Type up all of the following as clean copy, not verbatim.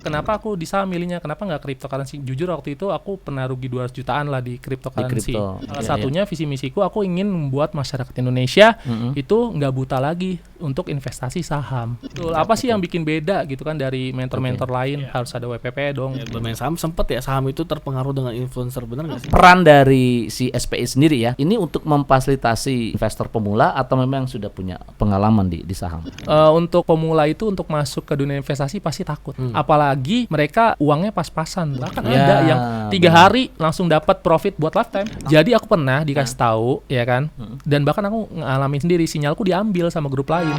kenapa aku di saham milihnya, kenapa nggak cryptocurrency? Jujur waktu itu aku pernah rugi 200 jutaan lah di cryptocurrency. Salah satunya visi misiku aku ingin membuat masyarakat Indonesia itu nggak buta lagi untuk investasi saham. Apa sih yang bikin beda gitu kan dari mentor-mentor lain? Harus ada WPP dong. Bermain saham sempet ya, saham itu terpengaruh dengan influencer, benar nggak sih? Peran dari si SPI sendiri ya, ini untuk memfasilitasi investor pemula atau memang sudah punya pengalaman di saham? Untuk pemula itu untuk masuk ke dunia investasi pasti takut. Apalagi mereka uangnya pas-pasan. Bahkan ada yang 3 hari langsung dapat profit buat lifetime. Jadi aku pernah dikasih tahu ya kan. Dan bahkan aku ngalamin sendiri, sinyalku diambil sama grup lain.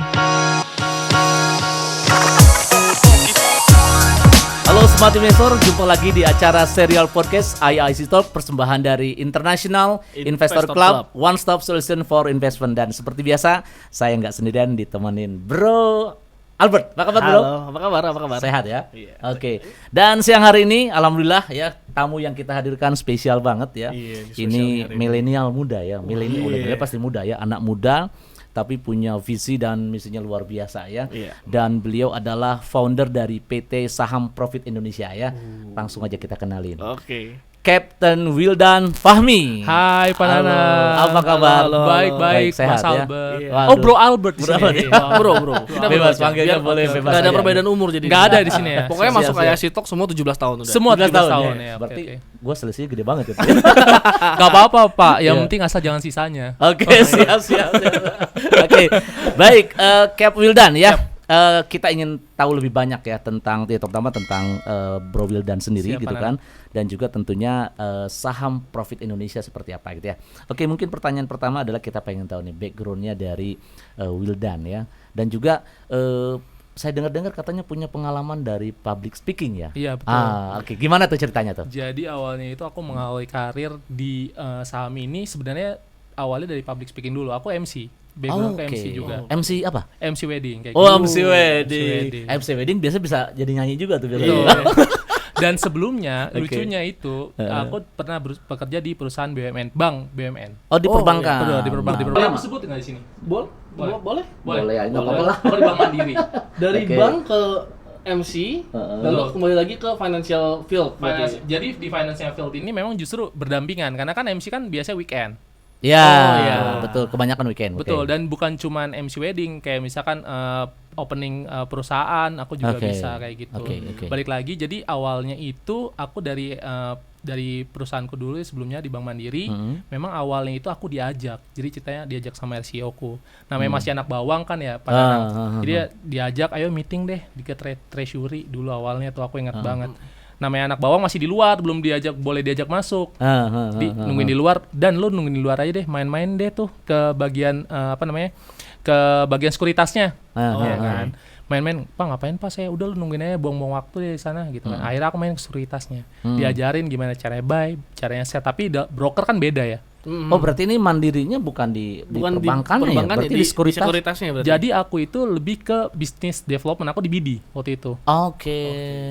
Halo Smart Investor, jumpa lagi di acara serial podcast IIC Talk, persembahan dari International Investor Club, One Stop Solution for Investment. Dan seperti biasa, saya nggak sendirian, ditemenin Bro Albert. Apa kabar Bro? Halo, apa kabar? Sehat ya? Iya. Oke. Dan siang hari ini, alhamdulillah ya, tamu yang kita hadirkan spesial banget ya. Iya, ini milenial muda ya, milenial udah pasti muda ya, anak muda. Tapi punya visi dan misinya luar biasa ya. Dan beliau adalah founder dari PT Saham Profit Indonesia ya. Langsung aja kita kenalin. Oke. Captain Wildan Fahmi. Hai Pak Nana. Apa kabar? Baik, sehat Mas ya. Albert. Iya. Oh, Bro Albert di sini. Bro. Kita Bebas aja. panggilnya boleh bebas. Nggak ada aja. perbedaan umur jadi. Nggak ada di sini ya. Pokoknya Siap, masuk siap. IIC Talk semua 17 tahun udah. Semua 17 tahun ya. Berarti Oke. gue selisihnya gede banget ya. Gak apa-apa Pak, yang Iya. penting asal jangan sisanya. Oke, siap. Oke, baik, Cap Wildan ya. Kita ingin tahu lebih banyak ya tentang, ya, terutama tentang Bro Wildan sendiri. Siap, gitu kan, dan juga tentunya saham Profit Indonesia seperti apa gitu ya. Oke, mungkin pertanyaan pertama adalah kita pengen tahu nih backgroundnya dari Wildan ya, dan juga saya dengar-dengar katanya punya pengalaman dari public speaking ya. Iya betul. Oke, gimana tuh ceritanya tuh? Jadi awalnya itu aku mengawali karir di saham ini sebenarnya awalnya dari public speaking dulu. Aku MC. Background ke MC juga. MC apa? MC wedding kayak Oh, gitu. MC wedding. MC wedding biasa bisa jadi nyanyi juga tuh. Iya. Dan sebsebelumnya Oke. lucunya itu aku pernah bekerja di perusahaan BUMN, bank BUMN. Oh, di perbankan. Betul, di perbankan. Boleh aku sebut nggak di sini? Boleh. Boleh ya, nggak apa-apa lah. Aku di Bank Mandiri. Dari Oke. bank ke MC, lalu kembali lagi ke financial field. Jadi di financial field ini memang justru berdampingan karena kan MC kan biasanya weekend. Ya, iya. betul. Kebanyakan weekend. Betul, Oke. dan bukan cuman MC wedding, kayak misalkan opening perusahaan aku juga Oke. bisa kayak gitu. Oke. Balik lagi, jadi awalnya itu aku dari perusahaanku dulu sebelumnya di Bank Mandiri, memang awalnya itu aku diajak. Jadi ceritanya diajak sama RCO ku. Namanya masih anak bawang kan ya, Pak. Jadi diajak, ayo meeting deh di ke treasury dulu awalnya tuh aku ingat banget. Namanya anak bawang masih di luar, belum boleh diajak masuk. Nungguin di luar, dan lu nungguin di luar aja deh, main-main deh tuh ke bagian ke bagian sekuritasnya. Ya kan. Main-main, Pak ngapain Pak, saya udah lu nungguin aja, buang-buang waktu deh di sana gitu kan. Akhirnya aku main ke sekuritasnya. Diajarin gimana caranya buy, caranya set, tapi broker kan beda ya. Oh, berarti ini mandirinya bukan di perbankan ya? Berarti di sekuritasnya berarti. Jadi aku itu lebih ke business development, aku di BD waktu itu. Oke.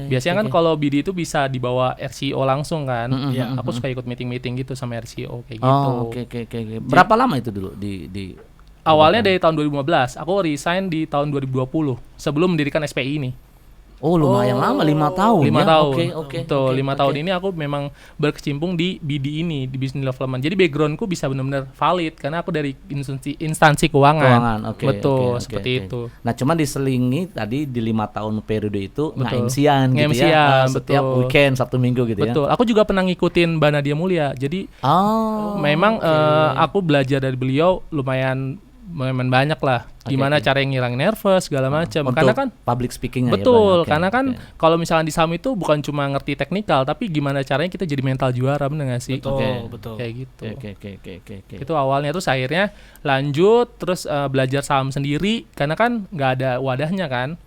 Biasanya kan kalau BD itu bisa dibawa RCO langsung kan. Iya. Aku suka ikut meeting-meeting gitu sama RCO kayak gitu. Oh, oke. Berapa lama itu dulu di Awalnya dari tahun 2015, aku resign di tahun 2020 sebelum mendirikan SPI ini. Oh, lumayan lama, 5 tahun 5 ya? tahun. Oke. Betul, 5 tahun ini aku memang berkecimpung di BD ini, di business development. Jadi backgroundku bisa benar-benar valid karena aku dari instansi keuangan. Oke. Betul, oke, seperti oke. itu. Nah, cuman diselingi tadi di 5 tahun periode itu Betul. nge-MC-an gitu Nge-MC-an, ya. Setiap betul. weekend, Sabtu Minggu gitu ya. Betul. Aku juga pernah ngikutin Mbak Nadia Mulya. Jadi memang aku belajar dari beliau lumayan banyak lah. Gimana cara yang ngilangin nervous segala macam. Karena kan public speaking betul, karena kan kalau misalnya di saham itu bukan cuma ngerti teknikal, tapi gimana caranya kita jadi mental juara, bener gak sih? Betul. Kayak gitu. Oke. Itu awalnya, terus akhirnya lanjut terus belajar saham sendiri karena kan nggak ada wadahnya kan.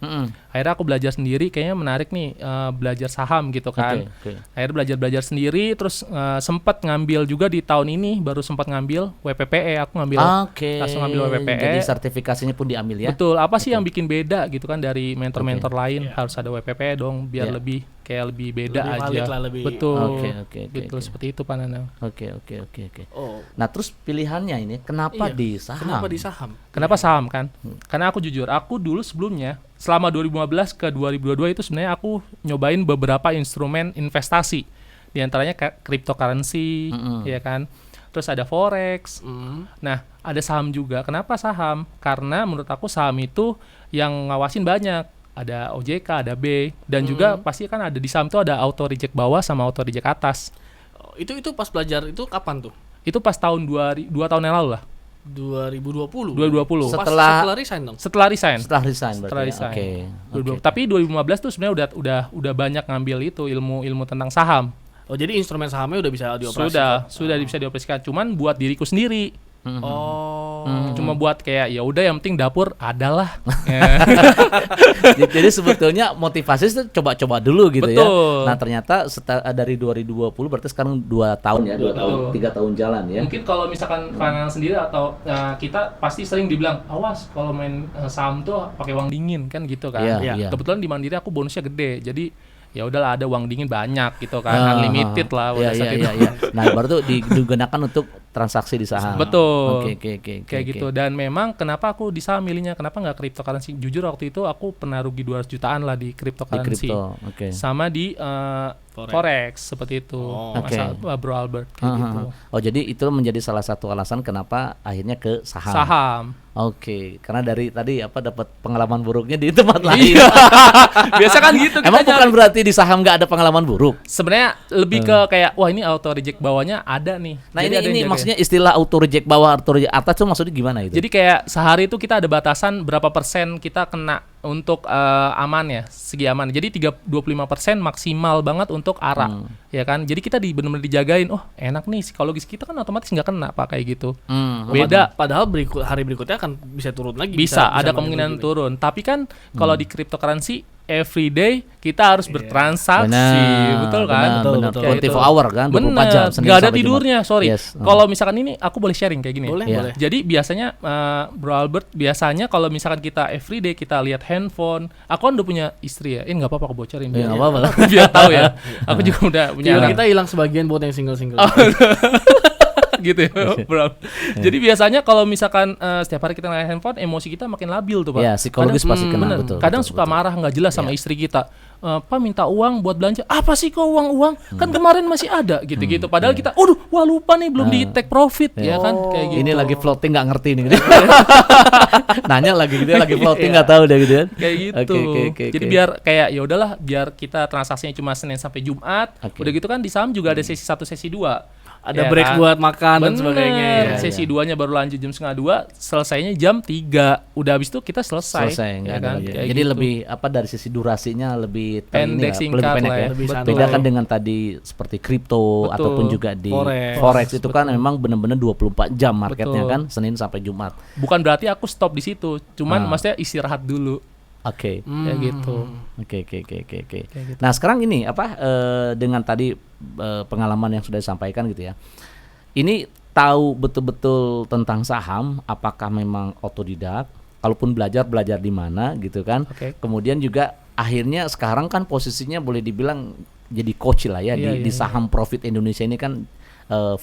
Akhirnya aku belajar sendiri, kayaknya menarik nih belajar saham gitu kan. Akhirnya belajar sendiri, terus sempat ngambil juga di tahun ini, baru sempat ngambil WPPE. Aku ngambil langsung ngambil WPPE. Jadi sertifikasinya investasinya pun diambil ya. Betul, apa sih yang bikin beda gitu kan dari mentor-mentor lain? Harus ada WPP dong biar lebih lebih beda Lebih aja. valid lah, lebih. Betul. Oke, Betul seperti itu Pak Nanang. Oke. Oh. Nah, terus pilihannya ini kenapa di saham? Kenapa di saham? Kenapa saham kan? Karena aku jujur, aku dulu sebelumnya selama 2015 ke 2022 itu sebenarnya aku nyobain beberapa instrumen investasi. Di antaranya cryptocurrency, ya kan? Terus ada forex. Nah, ada saham juga. Kenapa saham? Karena menurut aku saham itu yang ngawasin banyak. Ada OJK, ada B, dan juga pasti kan ada di saham itu ada auto reject bawah sama auto reject atas. Oh, itu pas belajar itu kapan tuh? Itu pas tahun 2 tahun yang lalu lah. 2020. 2020. Setelah resign dong. Setelah resign. Setelah resign berarti. Setelah ya? resign. Oke. Tapi 2015 tuh sebenarnya udah banyak ngambil itu ilmu tentang saham. Oh, jadi instrumen sahamnya udah bisa dioperasikan. Sudah bisa dioperasikan. Cuman buat diriku sendiri. Oh. Cuma buat kayak ya udah yang penting dapur adalah. Jadi sebetulnya motivasi itu coba-coba dulu gitu ya. Betul. Nah, ternyata dari 2020 berarti sekarang 2 tahun ya, 2 tahun, 3 tahun jalan ya. Mungkin kalau misalkan finance sendiri atau kita pasti sering dibilang awas kalau main saham tuh pakai uang dingin kan gitu kan. Iya. Kebetulan di Mandiri aku bonusnya gede. Jadi ya udahlah ada uang dingin banyak gitu kan, unlimited lah pada saat itu. Iya. Nah, baru tuh digunakan untuk transaksi di saham. Betul. Oke. Kayak gitu. Dan memang kenapa aku di saham milihnya, kenapa nggak cryptocurrency? Jujur waktu itu aku pernah rugi 200 jutaan lah di cryptocurrency. Oke. Sama di forex seperti itu. Bro Albert kayak gitu. Oh, jadi itu menjadi salah satu alasan kenapa akhirnya ke saham. Saham. Oke, karena dari tadi dapat pengalaman buruknya di tempat lain. Biasa kan gitu. Emang bukan berarti di saham nggak ada pengalaman buruk? Sebenarnya lebih ke kayak wah ini auto reject bawahnya ada nih. Nah, Jadi ini maksudnya istilah auto reject bawah, auto reject atas itu maksudnya gimana itu? Jadi kayak sehari itu kita ada batasan berapa persen kita kena untuk aman ya, segi aman. Jadi 25% maksimal banget untuk ARA. Ya kan? Jadi kita benar-benar dijagain. Oh, enak nih psikologis kita kan otomatis nggak kena Pak kayak gitu. Beda. Padahal hari berikutnya akan bisa turun lagi. Bisa ada kemungkinan turun. Tapi kan kalau di cryptocurrency every day kita harus bertransaksi, betul kan? Benar. 24 hour kan, 24 jam. Nggak ada tidurnya, sorry. Yes. Kalau misalkan ini aku boleh sharing kayak gini. Boleh. Jadi biasanya Bro Albert, biasanya kalau misalkan kita every day kita lihat handphone, aku kan udah punya istri ya. Ini nggak apa-apa aku bocorin. Ya, nggak apa-apa lah. Biar tahu ya. Aku juga udah punya. Kita hilang sebagian buat yang single-single. Gitu ya, bro. Jadi biasanya kalau misalkan setiap hari kita ngeliat handphone, emosi kita makin labil tuh Pak. Ya, psikologis pasti kena. Betul. Kadang suka marah nggak jelas sama istri kita. Pak minta uang buat belanja. Apa sih kok uang? Kan kemarin masih ada gitu-gitu. Padahal kita, wah lupa nih belum di take profit ya kan kayak gitu. Ini lagi floating nggak ngerti nih. Nanya lagi gitu, lagi floating nggak tahu deh gitu kan. Kayak gitu. Jadi biar kayak ya udahlah, biar kita transaksinya cuma Senin sampai Jumat. Udah gitu kan di saham juga ada sesi 1 sesi 2. Ada break buat makan dan sebagainya. Sesi 2-nya baru lanjut jam 2:30, selesainya jam 3. Udah habis itu kita selesai ya kan? Jadi gitu. Lebih dari sisi durasinya lebih pendek, singkat lebih pendek lah ya. Lebih Beda kan dengan tadi seperti kripto ataupun juga di forex itu kan memang benar-benar 24 jam marketnya kan, Senin sampai Jumat. Bukan berarti aku stop di situ, cuman maksudnya istirahat dulu. Oke. Kayak gitu. Oke. Nah, sekarang ini dengan tadi pengalaman yang sudah disampaikan gitu ya. Ini tahu betul-betul tentang saham, apakah memang otodidak, kalaupun belajar di mana gitu kan. Kemudian juga akhirnya sekarang kan posisinya boleh dibilang jadi coach lah ya di Saham Profit Indonesia ini kan,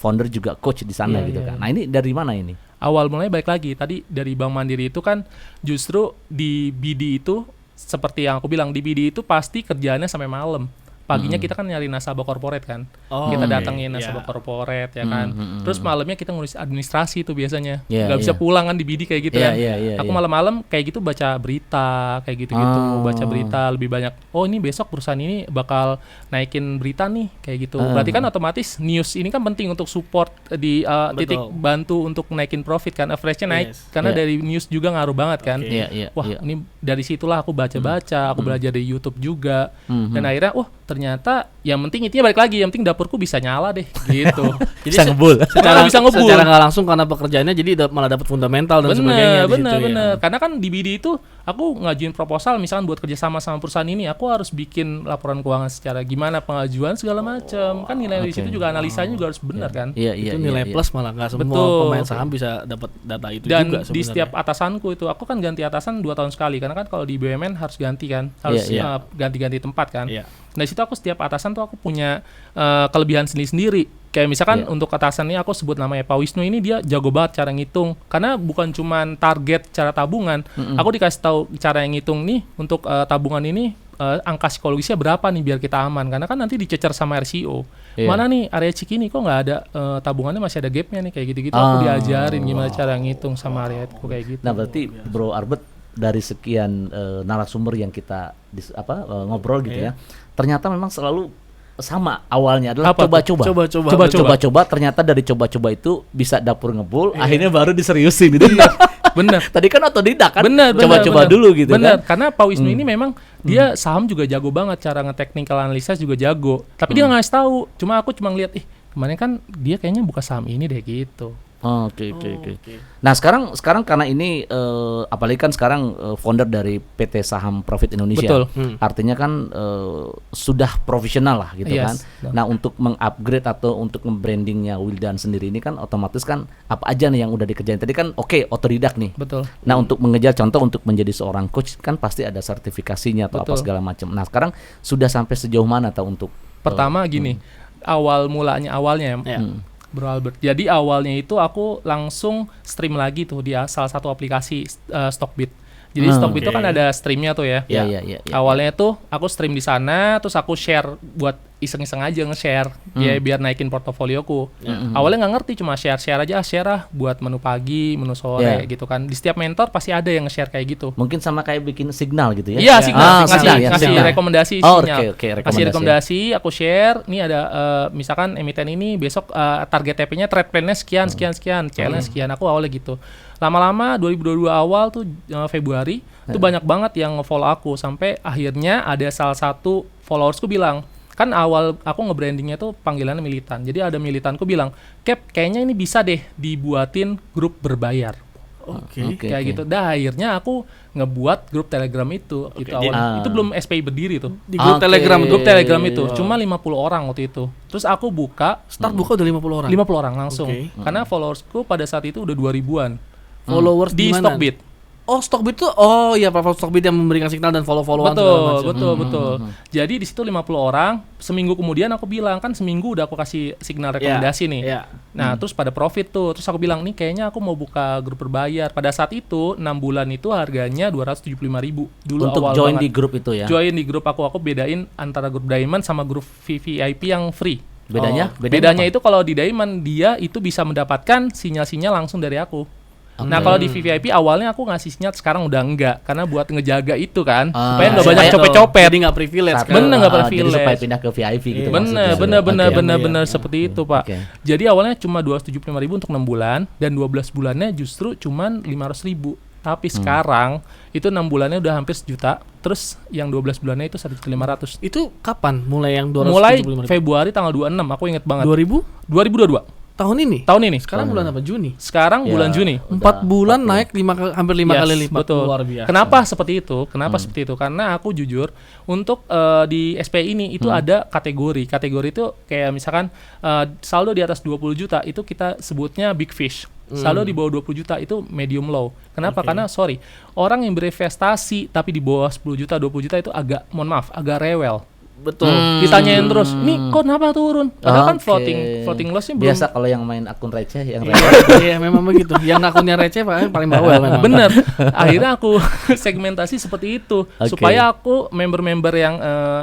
founder juga coach di sana gitu kan. Nah, ini dari mana ini? Awal mulai balik lagi tadi dari Bank Mandiri itu kan justru di BD itu seperti yang aku bilang, di BD itu pasti kerjaannya sampai malam. Paginya kita kan nyari nasabah corporate kan, kita datengin nasabah corporate ya kan. Terus malamnya kita ngurus administrasi itu biasanya, nggak bisa pulang kan di BD kayak gitu kan. Aku malam-malam kayak gitu baca berita kayak gitu-gitu, baca berita lebih banyak. Oh ini besok perusahaan ini bakal naikin berita nih kayak gitu. Berarti kan otomatis news ini kan penting untuk support di titik bantu untuk naikin profit kan, average-nya naik karena dari news juga ngaruh banget kan. Wah ini dari situlah aku baca-baca, aku belajar dari YouTube juga, dan akhirnya ternyata yang penting intinya balik lagi, yang penting dapurku bisa nyala deh gitu. Jadi bisa ngebul. Bisa ngebul. Secara nggak langsung karena pekerjaannya jadi malah dapat fundamental dan sebagainya. Bener. Karena kan di BD itu aku ngajuin proposal misalkan buat kerjasama sama perusahaan ini, aku harus bikin laporan keuangan secara gimana pengajuan segala macam. Kan nilai di situ juga analisanya juga harus benar kan. Itu nilai plus malah nggak semua pemain saham bisa dapat data itu dan juga sebenarnya. di setiap atasanku itu, aku kan ganti atasan 2 tahun sekali karena kan kalau di BUMN harus ganti kan, harus ganti-ganti tempat kan. Nah di situ aku setiap atasan tuh aku punya kelebihan sendiri-sendiri. Kayak misalkan untuk atasan ini aku sebut namanya Pak Wisnu, ini dia jago banget cara ngitung. Karena bukan cuman target cara tabungan, aku dikasih tahu cara yang ngitung nih untuk tabungan ini angka psikologisnya berapa nih biar kita aman. Karena kan nanti dicecer sama RCO. Mana nih area Cikini kok nggak ada tabungannya, masih ada gapnya nih kayak gitu-gitu. Aku diajarin gimana cara ngitung sama area itu kayak gitu. Nah berarti Bro Arbet dari sekian narasumber yang kita ngobrol gitu ya, ternyata memang selalu sama awalnya adalah coba-coba. Ternyata dari coba-coba itu bisa dapur ngebul, akhirnya baru diseriusin gitu. Bener. Tadi kan otodidak kan, bener, coba-coba dulu gitu bener. kan. Karena Pak Wisnu ini memang dia saham juga jago banget, cara nge-technical analysis juga jago. Tapi dia nggak ngasih tahu. Cuma aku cuma ngeliat, kemarin kan dia kayaknya buka saham ini deh gitu. Oke. Nah sekarang karena ini apalagi kan sekarang founder dari PT Saham Profit Indonesia. Betul. Artinya kan sudah profesional lah gitu kan. Nah untuk mengupgrade atau untuk nge-brandingnya Wildan sendiri ini kan otomatis kan apa aja nih yang udah dikerjain. Tadi kan otodidak nih. Betul. Nah untuk mengejar contoh untuk menjadi seorang coach kan pasti ada sertifikasinya atau apa segala macam. Nah sekarang sudah sampai sejauh mana atau untuk pertama gini, awalnya Bro Albert. Jadi awalnya itu aku langsung stream lagi tuh di salah satu aplikasi Stockbit. Jadi Stockbit itu kan ada streamnya tuh ya. Iya. Awalnya tuh aku stream di sana, terus aku share buat iseng-iseng aja nge-share ya biar naikin portofolioku. Awalnya nggak ngerti, cuma share aja buat menu pagi, menu sore gitu kan. Di setiap mentor pasti ada yang nge-share kayak gitu. Mungkin sama kayak bikin signal gitu ya. Iya, signal, ngasih rekomendasi sinyal. Kasih rekomendasi, aku share, nih ada misalkan emiten ini besok target TP-nya trade plan-nya sekian, CL-nya sekian. Aku awalnya gitu. Lama-lama 2022 awal tuh Februari tuh banyak banget yang nge-follow aku, sampai akhirnya ada salah satu followersku bilang, kan awal aku nge-brandingnya tuh panggilannya militan. Jadi ada militanku bilang, "Cap, kayaknya ini bisa deh dibuatin grup berbayar." Kayak gitu. Dah akhirnya aku ngebuat grup Telegram itu. Itu awal. Itu belum SPI berdiri tuh. Di grup Telegram itu cuma 50 orang waktu itu. Terus aku buka udah 50 orang. 50 orang langsung. Karena followersku pada saat itu udah 2000-an. Followers di Stockbit. Stockbit tuh platform Stockbit yang memberikan signal dan follow-followan segala macam. Betul. Jadi di situ 50 orang, seminggu kemudian aku bilang, kan seminggu udah aku kasih signal rekomendasi nih. Nah, terus pada profit tuh. Terus aku bilang, nih kayaknya aku mau buka grup berbayar. Pada saat itu 6 bulan itu harganya 275.000 dulu untuk awal join banget. di grup itu ya. Join di grup aku bedain antara grup Diamond sama grup VVIP yang free. Bedanya itu kalau di Diamond dia itu bisa mendapatkan sinyal-sinyal langsung dari aku. Nah kalau di VVIP awalnya aku ngasih sinyal, sekarang udah enggak, karena buat ngejaga itu kan supaya nggak banyak copet-copet. Jadi nggak privilege kan. Bener, nggak privilege. Jadi supaya pindah ke VIP gitu. Bener seperti itu Pak. Jadi awalnya cuma 275.000 untuk 6 bulan dan 12 bulannya justru cuma 500.000. Tapi sekarang itu 6 bulannya udah hampir 1 juta. Terus yang 12 bulannya itu 1.500.000. Itu kapan mulai yang 275.000? Mulai Februari tanggal 26, aku inget banget. 2022. Tahun ini. Sekarang bulan apa? Juni. Sekarang bulan Juni. 4 bulan naik hampir 5 kali lipat. Betul. Luar biasa. Kenapa seperti itu? Karena aku jujur untuk di SPI ini itu ada kategori. Kategori itu kayak misalkan saldo di atas 20 juta itu kita sebutnya big fish. Saldo di bawah 20 juta itu medium low. Kenapa? Karena orang yang berinvestasi tapi di bawah 10 juta, 20 juta itu agak rewel. Betul. Ditanyain terus, nih kok kenapa turun? Padahal kan floating lossnya belum. Biasa kalau yang main akun receh, Iya memang begitu. Yang akunnya receh paling bawel memang. Bener. Akhirnya aku segmentasi seperti itu supaya aku member-member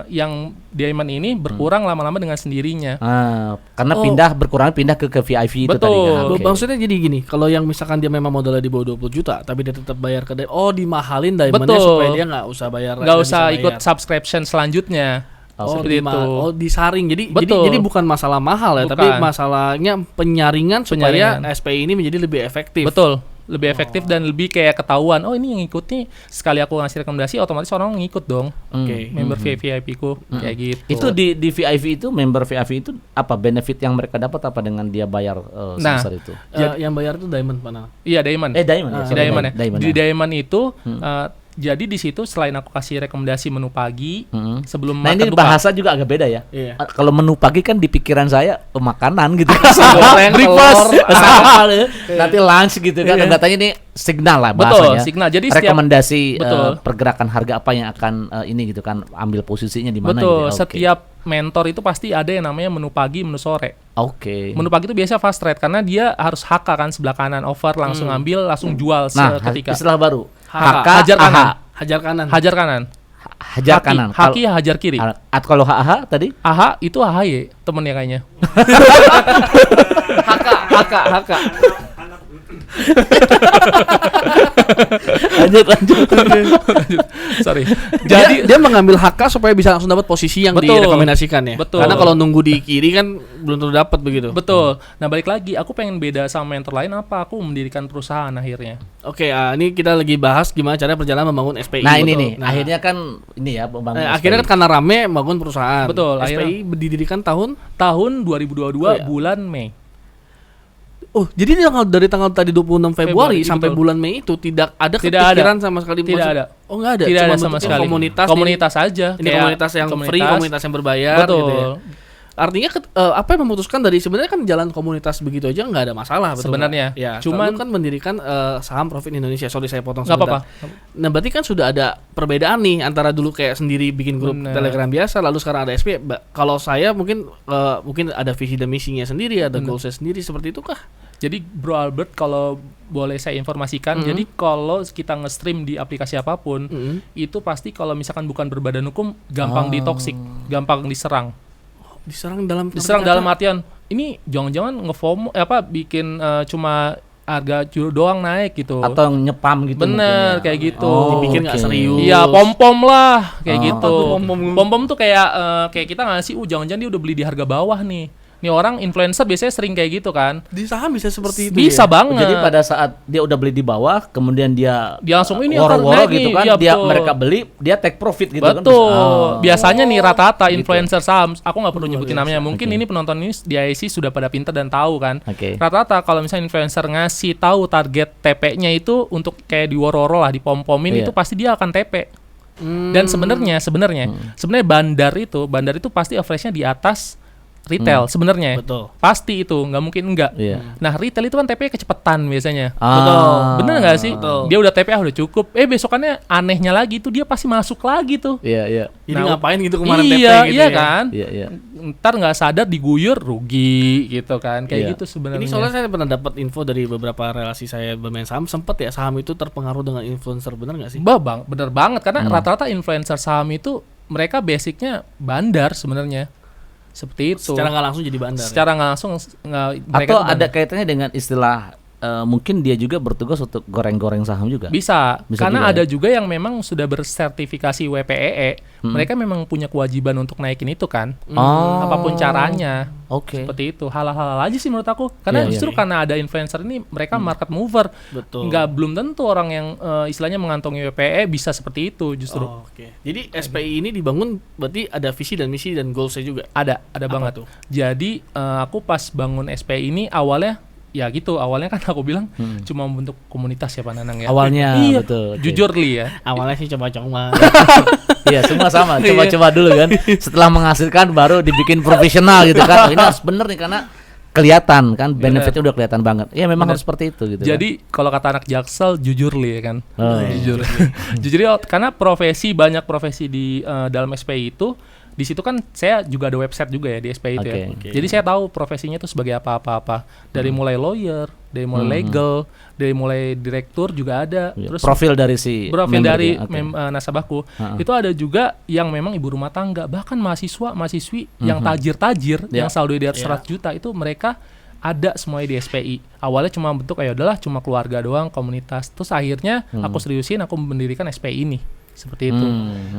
yang Diamond ini berkurang lama-lama dengan sendirinya. Karena pindah ke VIP itu tadi kan. Maksudnya jadi gini, kalau yang misalkan dia memang modalnya di bawah 20 juta tapi dia tetap bayar ke dimahalin Diamondnya supaya dia nggak usah bayar. Nggak usah ikut subscription selanjutnya. Seperti itu. Disaring. Jadi bukan masalah mahal ya, tapi masalahnya penyaringan supaya SPI ini menjadi lebih efektif. Betul. Lebih efektif dan lebih kayak ketahuan. Oh ini yang ngikut nih, sekali aku ngasih rekomendasi otomatis orang ngikut dong. Member VIP ku kayak gitu. Itu di VIP itu, member VIP itu apa benefit yang mereka dapat apa dengan dia bayar sebesar itu? Yang bayar itu Diamond mana? Iya Diamond. Diamond. Di Diamond itu Jadi di situ selain aku kasih rekomendasi menu pagi sebelum Nah, ini buka. bahasa juga agak beda ya. Iya. Kalau menu pagi kan di pikiran saya makanan gitu. Goreng, Breakfast. telur. Nanti lunch gitu kan. Katanya ini signal lah Betul, bahasanya. signal. Jadi setiap rekomendasi betul. pergerakan harga apa yang akan ini gitu kan ambil posisinya di mana Betul, gitu. Ya. Oke. setiap mentor itu pasti ada yang namanya menu pagi, menu sore. Oke. Menu pagi itu biasa fast trade karena dia harus HK kan sebelah kanan over langsung ambil langsung jual Nah, seketika. istilah baru. HK. Hajar kanan. Hajar kanan. Hajar kanan. Hajar Haki. kanan. Haki hajar kiri. Kalau HH tadi? AH itu AHY temennya kayaknya. HK. lanjut. Sorry. Jadi dia mengambil HK supaya bisa langsung dapat posisi yang Betul. direkomendasikan ya. Betul. Karena kalau nunggu di kiri kan belum tentu dapat begitu. Betul. Nah, balik lagi, aku pengen beda sama mentor lain apa? Aku mendirikan perusahaan akhirnya. Oke, ini kita lagi bahas gimana cara perjalanan membangun SPI. Nah, ini Betul. nih. Nah, Akhirnya kan ini ya membangun akhirnya kan SPI. karena rame bangun perusahaan. Betul, SPI didirikan tahun. Tahun 2022 Oh, iya. bulan Mei. Oh, jadi dari tanggal tadi 26 Februari Februari, sampai betul. bulan Mei itu tidak ada Tidak kepikiran sama sekali. Tidak ada. Oh, enggak ada. Tidak Cuma ada sama bentuknya sekali. Komunitas. Komunitas aja. Ini Kayak komunitas yang free, komunitas yang berbayar Betul. gitu ya. Artinya apa yang memutuskan dari sebenarnya kan jalan komunitas begitu aja nggak ada masalah betul Sebenarnya. nggak? Ya, Cuman- cuman kan mendirikan saham Profit Indonesia. Sorry saya potong Nggak sebentar. apa-apa. Nah, berarti kan sudah ada perbedaan nih antara dulu kayak sendiri bikin grup Bener. Telegram biasa lalu sekarang ada SP. Kalau saya mungkin ada visi dan misinya sendiri, ada goalsnya sendiri seperti itu kah? Jadi Bro Albert kalau boleh saya informasikan, jadi kalau kita nge-stream di aplikasi apapun, itu pasti kalau misalkan bukan berbadan hukum gampang ditoksik, gampang diserang. Diserang dalam Artian ini jangan-jangan nge-FOMO bikin cuma harga doang naik gitu. atau nyepam gitu. Bener mungkin ya. kayak gitu. Dipikir nggak Oke. serius. Iya, pom-pom lah kayak Oh. gitu. Apa tuh pom-pom? Pom-pom tuh kayak kita ngasih jangan-jangan dia udah beli di harga bawah nih. Nih orang influencer biasanya sering kayak gitu kan. Di saham bisa seperti itu. Bisa ya? banget. Jadi pada saat dia udah beli di bawah, kemudian dia langsung ini akan woro-woro naik gitu nih. kan, Iya, dia betul. mereka beli, dia take profit gitu kan. Betul. Oh. Biasanya nih rata-rata Gitu. influencer saham, aku nggak perlu nyebutin biasa. namanya. Mungkin Oke. ini penonton ini di IC sudah pada pintar dan tahu kan. Oke. Rata-rata kalau misalnya influencer ngasih tahu target TP-nya itu untuk kayak di woro-woro lah, di pom-pomin Iya. itu pasti dia akan TP. Dan sebenarnya bandar itu pasti average-nya di atas retail sebenarnya. Betul. Pasti itu, nggak mungkin enggak. Iya. Nah, retail itu kan TP kecepatan biasanya. Ah. Bener nggak sih? Betul. Dia udah TP udah cukup. Besokannya anehnya lagi tuh dia pasti masuk lagi tuh. Iya, iya. Jadi Nah, ngapain gitu kemarin TP iya, gitu iya ya? kan. Iya, iya. Ntar nggak sadar diguyur rugi gitu kan. Kayak Iya. gitu sebenarnya. Ini soalnya saya pernah dapat info dari beberapa relasi saya bermain saham, sempet ya saham itu terpengaruh dengan influencer, benar nggak sih? Bener banget karena rata-rata influencer saham itu mereka basicnya bandar sebenarnya. Seperti itu. Secara nggak langsung jadi bandar. Secara nggak langsung mereka Atau tuh ada bandar. kaitannya dengan istilah mungkin dia juga bertugas untuk goreng-goreng saham juga. Bisa karena juga ada ya? juga yang memang sudah bersertifikasi WPEE. Mereka memang punya kewajiban untuk naikin itu kan. Oh. Apapun caranya. Oke. Seperti itu. Hal-hal aja sih menurut aku. Karena Iya, justru iya. karena ada influencer ini mereka market mover. Betul. Belum tentu orang yang istilahnya mengantongi WPE bisa seperti itu justru. Oh, oke. Jadi SPI ini dibangun berarti ada visi dan misi dan goalsnya juga. Ada Apa banget tuh? Jadi aku pas bangun SPI ini awalnya ya gitu, awalnya kan aku bilang cuma bentuk komunitas ya Pak Nanang ya. Awalnya, iya, betul, oke. Jujur Li ya. Awalnya sih coba-coba. Iya, semua sama. Coba-coba dulu kan. Setelah menghasilkan baru dibikin profesional gitu kan. Oh, ini harus bener nih karena kelihatan kan benefitnya udah kelihatan banget. Iya, memang Bener. harus seperti itu gitu. Jadi kalau kata anak Jaksel jujur Li ya kan. Oh, iya. Jujur. Jujur ya, karena banyak profesi di dalam SPI itu di situ kan saya juga ada website juga ya di SPI itu ya. Oke. Jadi saya tahu profesinya itu sebagai apa-apa. Dari mulai lawyer, dari mulai legal, dari mulai direktur juga ada. Iya, Terus profil dari si profil member dari dia. Oke. nasabahku Ha-ha. itu ada juga yang memang ibu rumah tangga, bahkan mahasiswi yang tajir-tajir Ya. yang saldo di atas Ya. 100 juta itu mereka ada semuanya di SPI. Awalnya cuma bentuk udahlah cuma keluarga doang, komunitas. Terus akhirnya aku seriusin, aku mendirikan SPI ini. Seperti itu.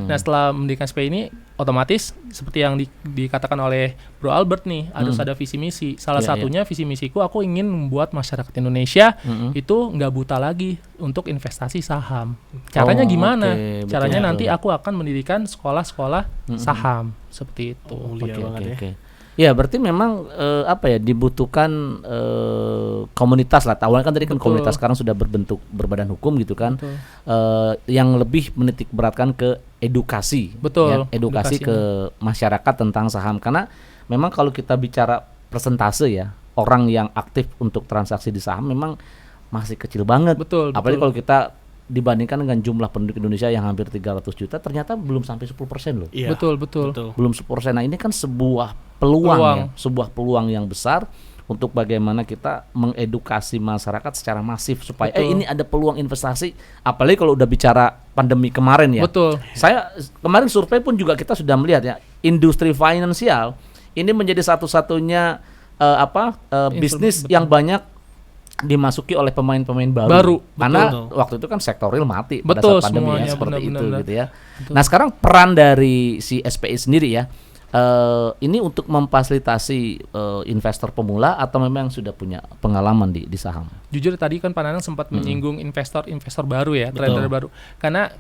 Nah, setelah mendirikan SPI ini otomatis seperti yang dikatakan oleh Bro Albert nih, harus ada visi misi. Salah Iya, satunya visi misiku aku ingin membuat masyarakat Indonesia itu nggak buta lagi untuk investasi saham. Caranya Oh, gimana? oke, Caranya betul. nanti aku akan mendirikan sekolah-sekolah saham seperti itu. Oh, mulia Oke, banget oke, ya. oke. Ya, berarti memang dibutuhkan komunitas lah. Awalnya kan tadi kan komunitas, sekarang sudah berbentuk berbadan hukum gitu kan. Yang lebih menitik beratkan ke edukasi. Betul. Ya, edukasi ke masyarakat tentang saham, karena memang kalau kita bicara persentase ya, orang yang aktif untuk transaksi di saham memang masih kecil banget. Betul. Apalagi kalau kita dibandingkan dengan jumlah penduduk Indonesia yang hampir 300 juta, ternyata belum sampai 10% loh. Iya, betul. Belum 10%. Nah, ini kan sebuah peluang. Ya, sebuah peluang yang besar untuk bagaimana kita mengedukasi masyarakat secara masif supaya ini ada peluang investasi, apalagi kalau udah bicara pandemi kemarin ya. Betul. Saya kemarin survei pun juga kita sudah melihat ya, industri finansial ini menjadi satu-satunya bisnis yang banyak dimasuki oleh pemain-pemain baru. Karena waktu itu kan sektor real mati pada saat pandemi ya, seperti itu gitu ya. Betul. Nah, sekarang peran dari si SPI sendiri ya, ini untuk memfasilitasi investor pemula atau memang sudah punya pengalaman di saham? Jujur tadi kan Pak Nanang sempat menyinggung investor baru ya, trader baru. Karena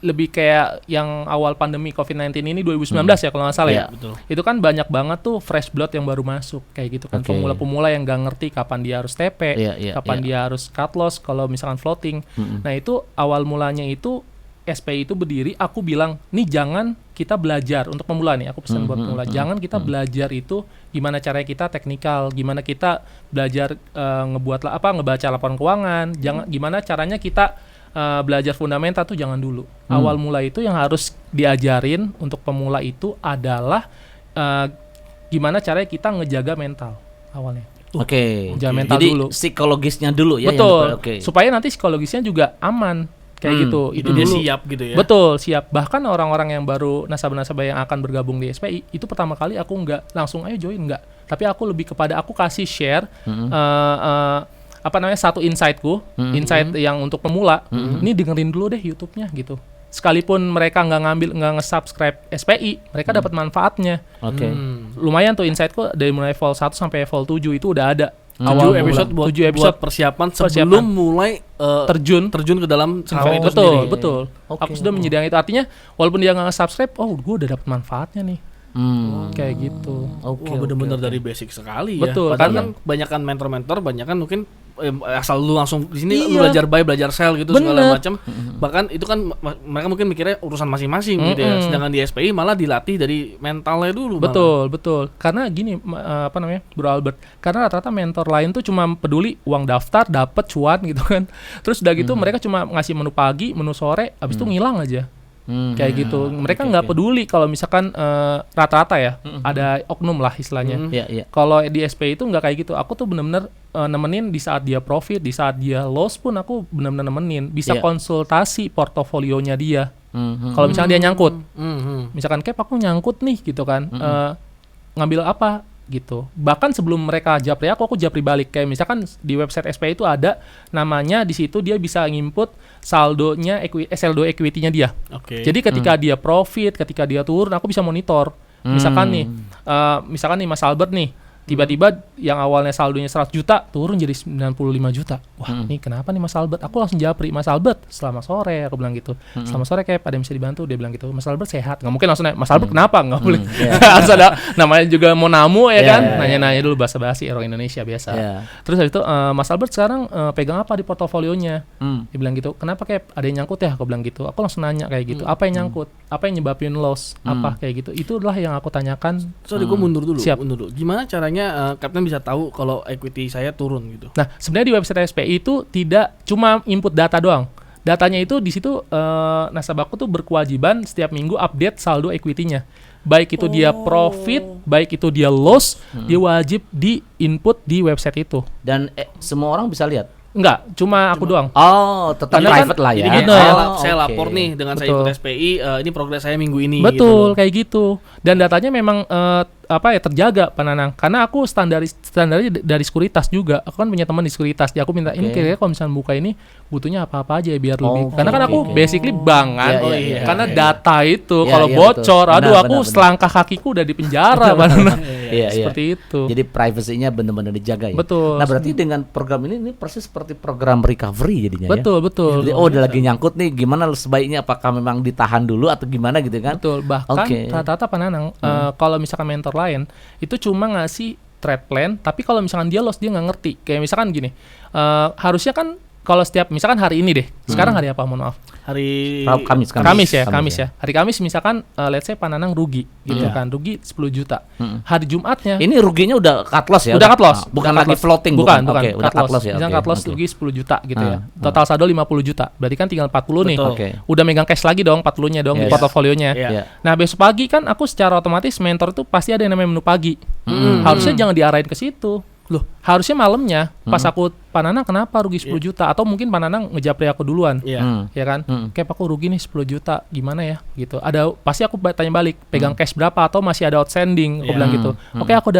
lebih kayak yang awal pandemi COVID-19 ini 2019 ya kalau nggak salah ya. Betul. Itu kan banyak banget tuh fresh blood yang baru masuk kayak gitu kan. Pemula-pemula yang nggak ngerti kapan dia harus TP, kapan dia harus cut loss kalau misalkan floating. Nah, itu awal mulanya itu SPI itu berdiri, aku bilang, nih jangan kita belajar untuk pemula nih, aku pesan buat pemula, jangan kita belajar itu gimana caranya kita teknikal, gimana kita belajar ngebaca laporan keuangan, gimana caranya kita belajar fundamental tuh jangan dulu. Awal mula itu yang harus diajarin untuk pemula itu adalah gimana caranya kita ngejaga mental awalnya. Mental jadi dulu. Psikologisnya dulu ya. Betul. Supaya nanti psikologisnya juga aman. Kayak gitu. Itu dia siap gitu ya. Betul, siap. Bahkan orang-orang yang baru nasabah-nasabah yang akan bergabung di SPI, itu pertama kali aku nggak langsung ayo join, nggak. Tapi aku lebih kepada aku kasih share satu insight-ku, insight yang untuk pemula. Ini dengerin dulu deh YouTube-nya gitu. Sekalipun mereka nggak nge-subscribe SPI, mereka dapat manfaatnya. Lumayan tuh insight-ku dari mulai vol 1 sampai vol 7 itu udah ada. 7 episode buat persiapan sebelum mulai terjun ke dalam saham itu sendiri. Betul. Aku sudah menyediakan itu. Artinya walaupun dia nggak subscribe, gue udah dapat manfaatnya nih. Kayak gitu. Benar-benar dari basic sekali ya. Betul. Karena kan banyakan mentor-mentor, banyakan mungkin asal lu langsung di sini lu belajar buy, belajar sell gitu segala macam. Bahkan itu kan mereka mungkin mikirnya urusan masing-masing gitu ya. Sedangkan di SPI malah dilatih dari mentalnya dulu. Betul. Karena gini Bro Albert. Karena rata-rata mentor lain tuh cuma peduli uang daftar, dapat cuan gitu kan. Terus udah gitu mereka cuma ngasih menu pagi, menu sore, habis itu ngilang aja. Kayak gitu. Mereka nggak peduli kalau misalkan rata-rata ya ada oknum lah istilahnya. Kalau di SPI itu nggak kayak gitu. Aku tuh benar-benar nemenin di saat dia profit, di saat dia loss pun aku benar-benar nemenin. Bisa konsultasi portofolionya dia. Kalau misalkan dia nyangkut, misalkan Cap aku nyangkut nih gitu kan, ngambil apa gitu. Bahkan sebelum mereka japri aku japri balik. Kayak misalkan di website SPI itu ada namanya, di situ dia bisa nginput saldonya, saldo equity-nya dia. Jadi ketika dia profit, ketika dia turun, aku bisa monitor. Misalkan nih Mas Albert nih, tiba-tiba yang awalnya saldonya 100 juta turun jadi 95 juta. Wah, ini kenapa nih Mas Albert? Aku langsung japri, Mas Albert, selamat sore, aku bilang gitu. Selamat sore Cap, ada yang bisa dibantu? Dia bilang gitu. Mas Albert sehat? Nggak mungkin langsung nanya, Mas Albert kenapa? Nggak boleh. Harus ada, namanya juga mau namu ya kan? Nanya-nanya dulu bahasa-basi orang Indonesia biasa. Terus habis itu, Mas Albert sekarang pegang apa di portofolionya? Dia bilang gitu. Kenapa Cap? Ada yang nyangkut ya? Aku bilang gitu. Aku langsung nanya kayak gitu. Apa yang nyangkut? Apa yang nyebabin loss? Apa kayak gitu? Itulah yang aku tanyakan. Sorry, gue mundur dulu. Siap. Gimana caranya Kapten bisa tahu kalau equity saya turun gitu? Nah, sebenarnya di website SPI itu tidak cuma input data doang. Datanya itu di situ nasabahku tuh berkewajiban setiap minggu update saldo equity-nya. Baik itu dia profit, baik itu dia loss, dia wajib di input di website itu. Dan semua orang bisa lihat? Enggak, cuma aku doang. Tetap private lah ya. Jadi saya lapor nih dengan saya ikut SPI, ini progres saya minggu ini. Betul, gitu kayak gitu. Dan datanya memang terjaga Pak Nanang. Karena aku standarnya dari sekuritas juga. Aku kan punya teman di sekuritas. Dia aku minta ini kira-kira kalau misalnya buka ini butuhnya apa-apa aja ya biar lebih. Karena kan aku basically bank kan. Karena data itu kalau bocor, aku selangkah kakiku udah di penjara Pak Nanang. Iya, seperti itu. Jadi privasinya benar-benar dijaga ya. Betul. Nah berarti dengan program ini persis seperti program recovery jadinya Betul, ya. betul. Jadi, udah lagi nyangkut nih, gimana sebaiknya, apakah memang ditahan dulu atau gimana gitu kan? Betul. Bahkan rata-rata Pananang kalau misalkan mentor lain itu cuma ngasih trade plan, tapi kalau misalkan dia loss dia nggak ngerti. Kayak misalkan gini, harusnya kan kalau setiap misalkan hari ini deh, sekarang hari apa? Mohon maaf. Hari Kamis ya. Hari Kamis misalkan let's say Pananang rugi gitu kan, rugi 10 juta. Hari Jumatnya Ini ruginya udah cut loss ya? Udah cut loss. Bukan Udah lagi cut loss. floating. Bukan. Oke, udah cut loss ya. Misalkan Oke, cut loss oke. rugi 10 juta gitu ya. Total saldo 50 juta. Berarti kan tinggal 40 nih. Betul. Oke. Udah megang cash lagi dong 40-nya dong di Yes. portofolionya. Iya. Nah, besok pagi kan aku secara otomatis mentor itu pasti ada yang namanya menu pagi. Harusnya jangan diarahin ke situ. Loh, harusnya malamnya pas aku Pananang kenapa rugi 10 juta, atau mungkin Pananang ngejapri aku duluan. Iya. Ya kan? Kayak aku rugi nih 10 juta, gimana ya gitu. Pasti aku tanya balik, pegang cash berapa atau masih ada outstanding, aku bilang gitu. Oke, aku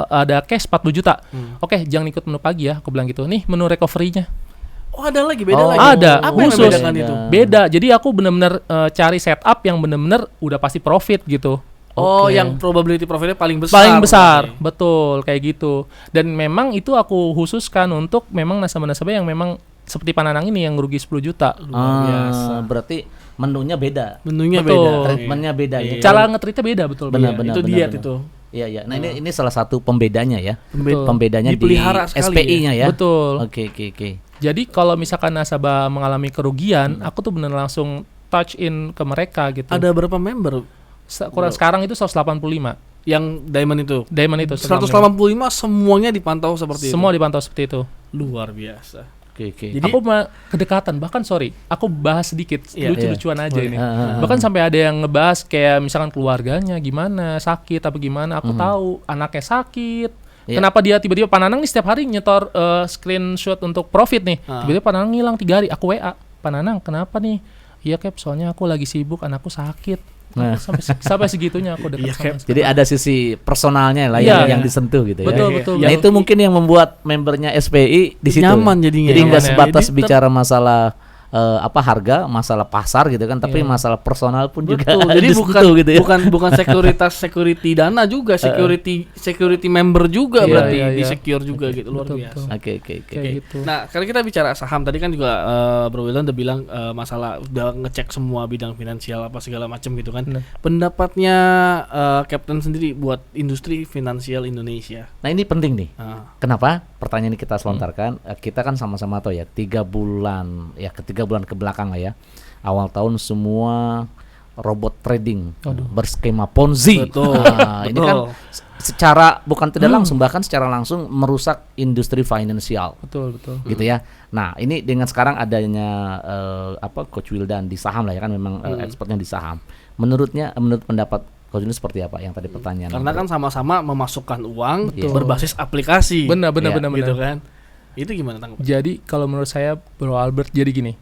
ada cash 40 juta. Oke, jangan ikut menu pagi ya, aku bilang gitu. Nih menu recovery-nya. Oh, ada lagi, beda Oh, lagi. Ada, Apa yang khusus. membedakan itu? Beda. Jadi aku benar-benar cari setup yang benar-benar udah pasti profit gitu. Oh, Oke. yang probability profitnya paling besar. Paling besar, berarti. betul kayak gitu. Dan memang itu aku khususkan untuk memang nasabah-nasabah yang memang seperti Pananang ini yang rugi 10 juta. Luar biasa. Berarti menunya beda. Menunya Betul. beda. Treatmentnya beda ya. Iya. Cara nge-treatnya beda, betul. Benar, Iya. benar. Itu diet itu. Iya, iya. Nah, ini salah satu pembedanya ya. Betul. Pembedanya di Dipelihara sekali SPI-nya ya. Betul. Oke. Jadi kalau misalkan nasabah mengalami kerugian, aku tuh bener langsung touch in ke mereka gitu. Ada berapa member Sekarang itu 185. yang diamond itu? Diamond itu 185 semuanya dipantau seperti semua itu. dipantau seperti itu. Luar biasa. Oke. Jadi- Aku kedekatan, bahkan aku bahas sedikit Iya, lucu-lucuan aja ini. Ah. Bahkan sampai ada yang ngebahas kayak misalkan keluarganya gimana, sakit apa gimana. Aku tahu anaknya sakit. Iya. Kenapa dia tiba-tiba Pananang nih setiap hari nyetor screenshot untuk profit nih. Tiba-tiba Pananang ngilang 3 hari. Aku WA, Pananang kenapa nih? Iya Cap, soalnya aku lagi sibuk, anakku sakit. Sampai segitunya aku dekat Iya, sama. Cap. Jadi ada sisi personalnya lah Iya. yang disentuh gitu ya. Betul. Nah, itu mungkin yang membuat membernya SPI di situ. Nyaman jadinya. Jadi nggak Nyaman ya. sebatas Jadi bicara masalah harga, masalah pasar gitu kan, tapi masalah personal pun juga Betul. Jadi bukan disentuh gitu ya. bukan security dana juga, security member juga Iya, berarti iya, di iya. secure juga gitu, luar Betul, biasa. betul. Oke. Kayak gitu. Nah, kalau kita bicara saham tadi kan juga Bro Wildan udah bilang masalah udah ngecek semua bidang finansial apa segala macam gitu kan. Benar. Pendapatnya Captain sendiri buat industri finansial Indonesia. Nah, ini penting nih. Nah, Kenapa? Pertanyaan ini kita lontarkan. Kita kan sama-sama tahu ya, 3 bulan ke belakang lah ya. Awal tahun semua robot trading berskema Ponzi. Betul. Nah, ini kan Betul. secara bukan tidak langsung, bahkan secara langsung merusak industri finansial. Betul. Gitu ya. Nah, ini dengan sekarang adanya Coach Wildan di saham lah ya kan, memang expertnya di saham. Menurut pendapat Coach Wildan seperti apa yang tadi pertanyaan? karena kan sama-sama memasukkan uang Betul. berbasis aplikasi. Benar. Gitu kan. Itu gimana tanggapan? Jadi kalau menurut saya Bro Albert, jadi gini,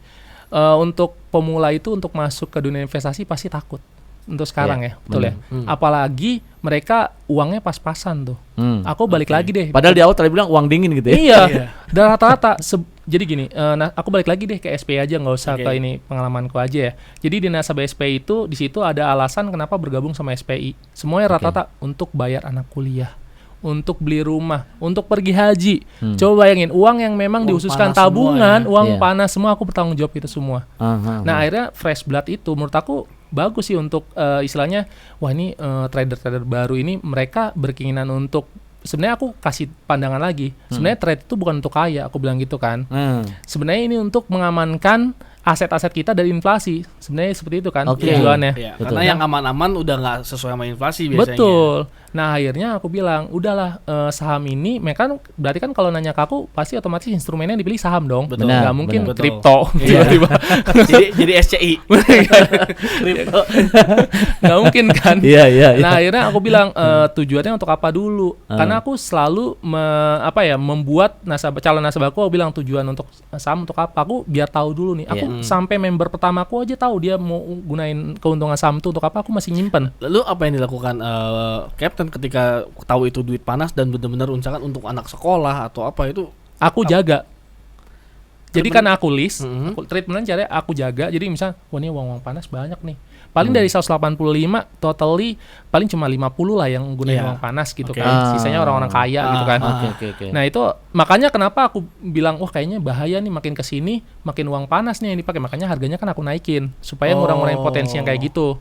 untuk pemula itu untuk masuk ke dunia investasi pasti takut untuk sekarang Iya, ya, betul ya. Apalagi mereka uangnya pas-pasan tuh. Aku balik lagi deh. Padahal di awal tadi bilang uang dingin gitu ya. Iya. Dan rata-rata jadi gini, aku balik lagi deh ke SPI aja, nggak usah Oke. ke ini pengalamanku aja ya. Jadi di nasabah SPI itu di situ ada alasan kenapa bergabung sama SPI. Semuanya rata-rata untuk bayar anak kuliah, untuk beli rumah, untuk pergi haji. Coba bayangin uang yang memang Uang diususkan panas tabungan, semua ya. uang Iya. panas semua, aku bertanggung jawab itu semua. Nah akhirnya fresh blood itu menurut aku bagus sih untuk istilahnya, wah ini trader-trader baru ini mereka berkeinginan untuk, sebenarnya aku kasih pandangan lagi, sebenarnya trade itu bukan untuk kaya, aku bilang gitu kan. Sebenarnya ini untuk mengamankan aset-aset kita dari inflasi, sebenarnya seperti itu kan Oke. tujuannya. Iya, Betul. karena yang aman-aman udah nggak sesuai sama inflasi biasanya. Betul. Nah akhirnya aku bilang, udahlah saham ini, mereka berarti kan kalau nanya ke aku pasti otomatis instrumennya yang dipilih saham dong. Betul. Benar, Nggak mungkin benar. kripto Iya. tiba-tiba. jadi SCI. Kripto. Nggak mungkin kan. Iya. Nah akhirnya aku bilang tujuannya untuk apa dulu? Karena aku selalu membuat calon nasabahku, aku bilang tujuan untuk saham untuk apa? Aku biar tahu dulu nih. Aku sampai member pertama aku aja tahu dia mau gunain keuntungan saham itu untuk apa? Aku masih nyimpen. Lalu apa yang dilakukan Captain ketika tahu itu duit panas dan benar-benar misalkan untuk anak sekolah atau apa itu? Aku jaga. Jadi kan aku list, Mhm. treatment caranya aku jaga. Jadi misal, wah ini uang panas banyak nih. Paling dari 185 totally paling cuma 50 lah yang gunain uang panas gitu kan. Sisanya orang-orang kaya gitu kan. Oke. Nah, itu makanya kenapa aku bilang wah kayaknya bahaya nih makin kesini makin uang panas nih yang dipakai. Makanya harganya kan aku naikin supaya ngurang-ngurangin potensi yang kayak gitu.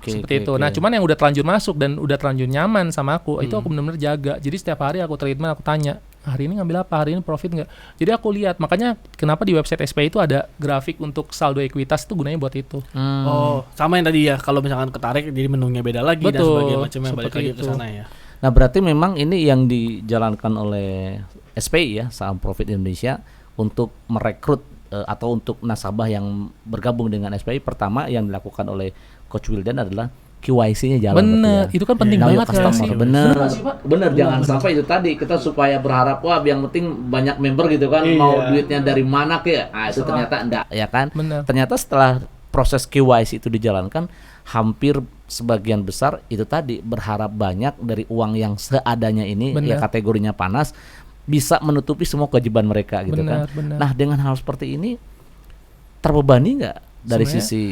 Seperti itu. Nah, cuman yang udah terlanjur masuk dan udah terlanjur nyaman sama aku, itu aku benar-benar jaga. Jadi setiap hari aku treatment, aku tanya, hari ini ngambil apa, hari ini profit nggak. Jadi aku lihat, makanya kenapa di website SPI itu ada grafik untuk saldo ekuitas itu gunanya buat itu. Oh, sama yang tadi ya, kalau misalkan ketarik jadi menunya beda lagi. Betul, dan sebagainya macamnya balik seperti lagi ke itu. sana ya. Nah, berarti memang ini yang dijalankan oleh SPI ya, Saham Profit Indonesia, untuk merekrut atau untuk nasabah yang bergabung dengan SPI. Pertama yang dilakukan oleh Coach Wildan adalah KYC-nya jalan. Bener, berarti ya. itu kan penting Know your banget kan customer. sih. Bener, jangan sampai itu tadi kita supaya berharap wah yang penting banyak member gitu kan, mau duitnya dari mana ke, itu ternyata enggak ya kan. Bener. Ternyata setelah proses KYC itu dijalankan, hampir sebagian besar itu tadi berharap banyak dari uang yang seadanya ini ya kategorinya panas bisa menutupi semua kewajiban mereka gitu kan. Nah, dengan hal seperti ini terbebani nggak dari sebenarnya, sisi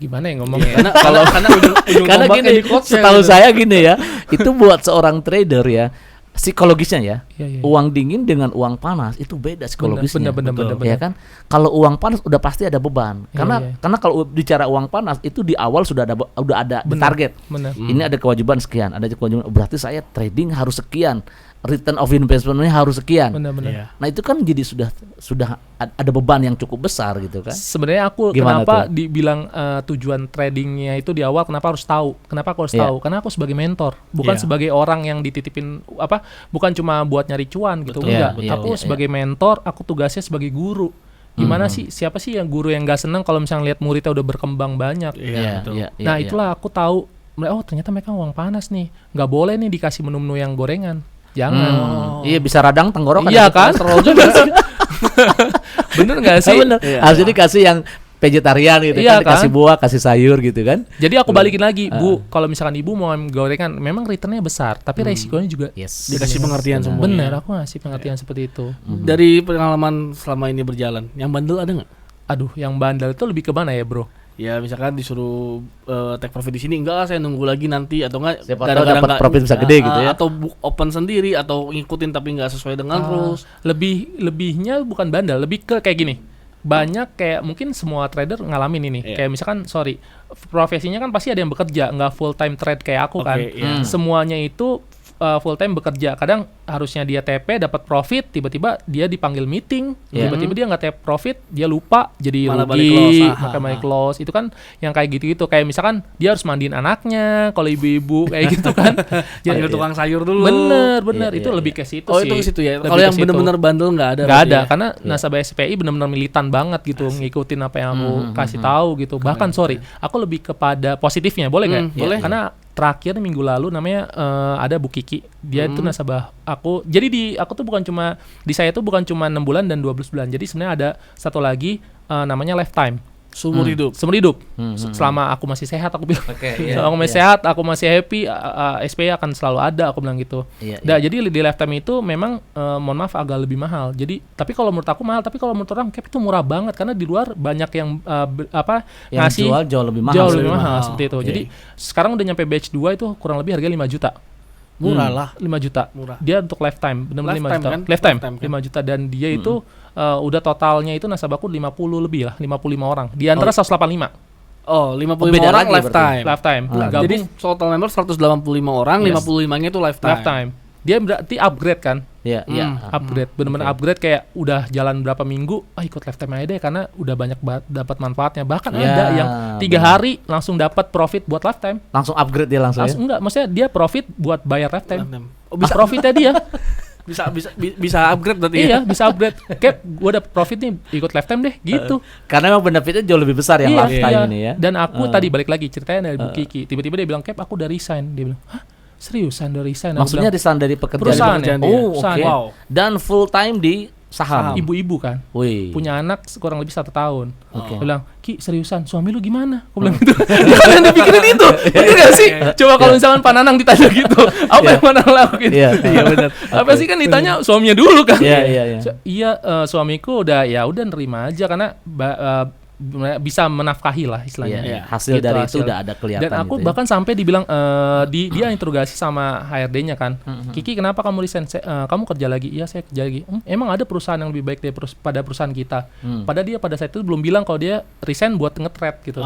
gimana ya ngomongnya? Karena ujung karena gini, setahu saya gini ya, itu buat seorang trader ya, psikologisnya ya, uang dingin dengan uang panas itu beda psikologisnya. Bener. Ya kan? Kalau uang panas udah pasti ada beban. Karena kalau bicara uang panas itu di awal sudah ada target. Ini ada kewajiban sekian, ada kewajiban, berarti saya trading harus sekian. Return of investment-nya harus sekian. Benar. Nah, itu kan jadi sudah ada beban yang cukup besar gitu kan. Sebenarnya aku Gimana kenapa tuh? dibilang tujuan tradingnya itu di awal kenapa harus tahu? Kenapa aku harus tahu? Karena aku sebagai mentor, bukan sebagai orang yang dititipin bukan cuma buat nyari cuan gitu. Enggak. Aku sebagai mentor, aku tugasnya sebagai guru. Gimana sih, siapa sih yang guru yang gak seneng kalau misalnya lihat muridnya udah berkembang banyak? Nah, itulah aku tahu. Oh, ternyata mereka uang panas nih. Nggak boleh nih dikasih menu-menu yang gorengan. Jangan. Iya, bisa radang tenggorokan. Iya kan? Juga sih. Bener nggak sih? Bener. Harusnya dikasih yang vegetarian gitu kan, dikasih buah, kasih sayur gitu kan. Jadi aku balikin lagi, Bu, kalau misalkan Ibu mau gorengan, memang returnnya besar, tapi resikonya juga dikasih pengertian semua. Bener, aku ngasih pengertian seperti itu. Dari pengalaman selama ini berjalan, yang bandel ada nggak? Aduh, yang bandel itu lebih ke mana ya, Bro? Ya misalkan disuruh take profit di sini, enggak, saya nunggu lagi nanti, atau enggak gara-gara dapat profit bisa gede gitu ya, atau open sendiri, atau ngikutin tapi nggak sesuai dengan rules. Lebihnya bukan bandel, lebih ke kayak gini. Banyak kayak mungkin semua trader ngalamin ini. Kayak misalkan profesinya kan pasti ada yang bekerja, nggak full time trade kayak aku kan. Semuanya itu full time bekerja. Kadang harusnya dia TP dapat profit, tiba-tiba dia dipanggil meeting, tiba-tiba dia nggak TP profit, dia lupa, jadi malah rugi, maka balik loss. Itu kan yang kayak gitu-gitu. Kayak misalkan dia harus mandiin anaknya, kalau ibu-ibu kayak gitu kan. Panggil tukang sayur dulu. Bener. Itu lebih ke situ sih. Itu ke situ ya. Kalau yang benar-benar bandel nggak ada. Nggak ada, karena nasabah SPI benar-benar militan banget gitu, ngikutin apa yang aku kasih tahu gitu. Bahkan aku lebih kepada positifnya, boleh nggak? Boleh. Karena terakhir minggu lalu namanya ada Bu Kiki, dia itu nasabah aku. Jadi aku tuh di saya tuh bukan cuma 6 bulan dan 12 bulan. Jadi sebenarnya ada satu lagi namanya lifetime. Seumur hidup. Selama aku masih sehat, aku bilang. Selama aku masih sehat, aku masih happy, SPI akan selalu ada, aku bilang gitu. Jadi di lifetime itu memang mohon maaf agak lebih mahal. Jadi tapi kalau menurut aku mahal, tapi kalau menurut orang cap itu murah banget karena di luar banyak yang yang ngasih jual jauh lebih mahal. Seperti itu. Jadi sekarang udah nyampe batch 2 itu kurang lebih harga 5 juta. Murah lah. 5 juta. Murah. Dia untuk lifetime, benar-benar 5 juta. Kan? Lifetime Kan? 5 juta, dan dia itu udah totalnya itu nasabahku 50 lebih lah, 55 orang. Di antara 185. Oh, 55 orang lifetime. Lifetime. Jadi total member 185 orang, 55-nya itu lifetime. Dia berarti upgrade kan? Iya. Upgrade, benar-benar upgrade, kayak udah jalan berapa minggu, ikut lifetime aja deh karena udah banyak dapat manfaatnya. Bahkan ada yang 3 hari langsung dapat profit buat lifetime. Langsung upgrade dia langsung ya? Enggak, maksudnya dia profit buat bayar lifetime. Bisa profitnya dia. bisa upgrade berarti. Iya, bisa upgrade. Cap, gue dapet profit nih, ikut lifetime deh, gitu. Karena emang benefitnya jauh lebih besar yang lifetime ini ya. Dan aku tadi balik lagi ceritanya dari Bu Kiki. Tiba-tiba dia bilang, Cap, aku udah resign. Dia bilang, hah? Seriusan udah resign? Maksudnya resign dari pekerjaan? Perusahaan ya? Oh, oke. Wow. Dan full time di saham. Ibu-ibu kan. Wih. Punya anak kurang lebih 1 tahun. Oke. Dia bilang, Ki, seriusan, suami lu gimana? Aku bilang gitu. Dia kan dipikirin itu. Bener gak sih? Coba kalau misalkan Pak Nanang ditanya gitu, apa yang Pak Nanang lakuin? Iya, benar. Apa sih kan ditanya suaminya dulu kan? Iya. Suamiku udah nerima aja karena bisa menafkahi lah istilahnya. Iya. Hasil Gitu, dari hasil. itu udah ada kelihatan. Dan aku gitu ya. bahkan sampai dibilang dia interogasi sama HRD-nya kan, Kiki kenapa kamu resign? Kamu kerja lagi? Iya saya kerja lagi. Emang ada perusahaan yang lebih baik pada perusahaan kita? Padahal dia pada saat itu belum bilang kalau dia resign buat nge-trade gitu.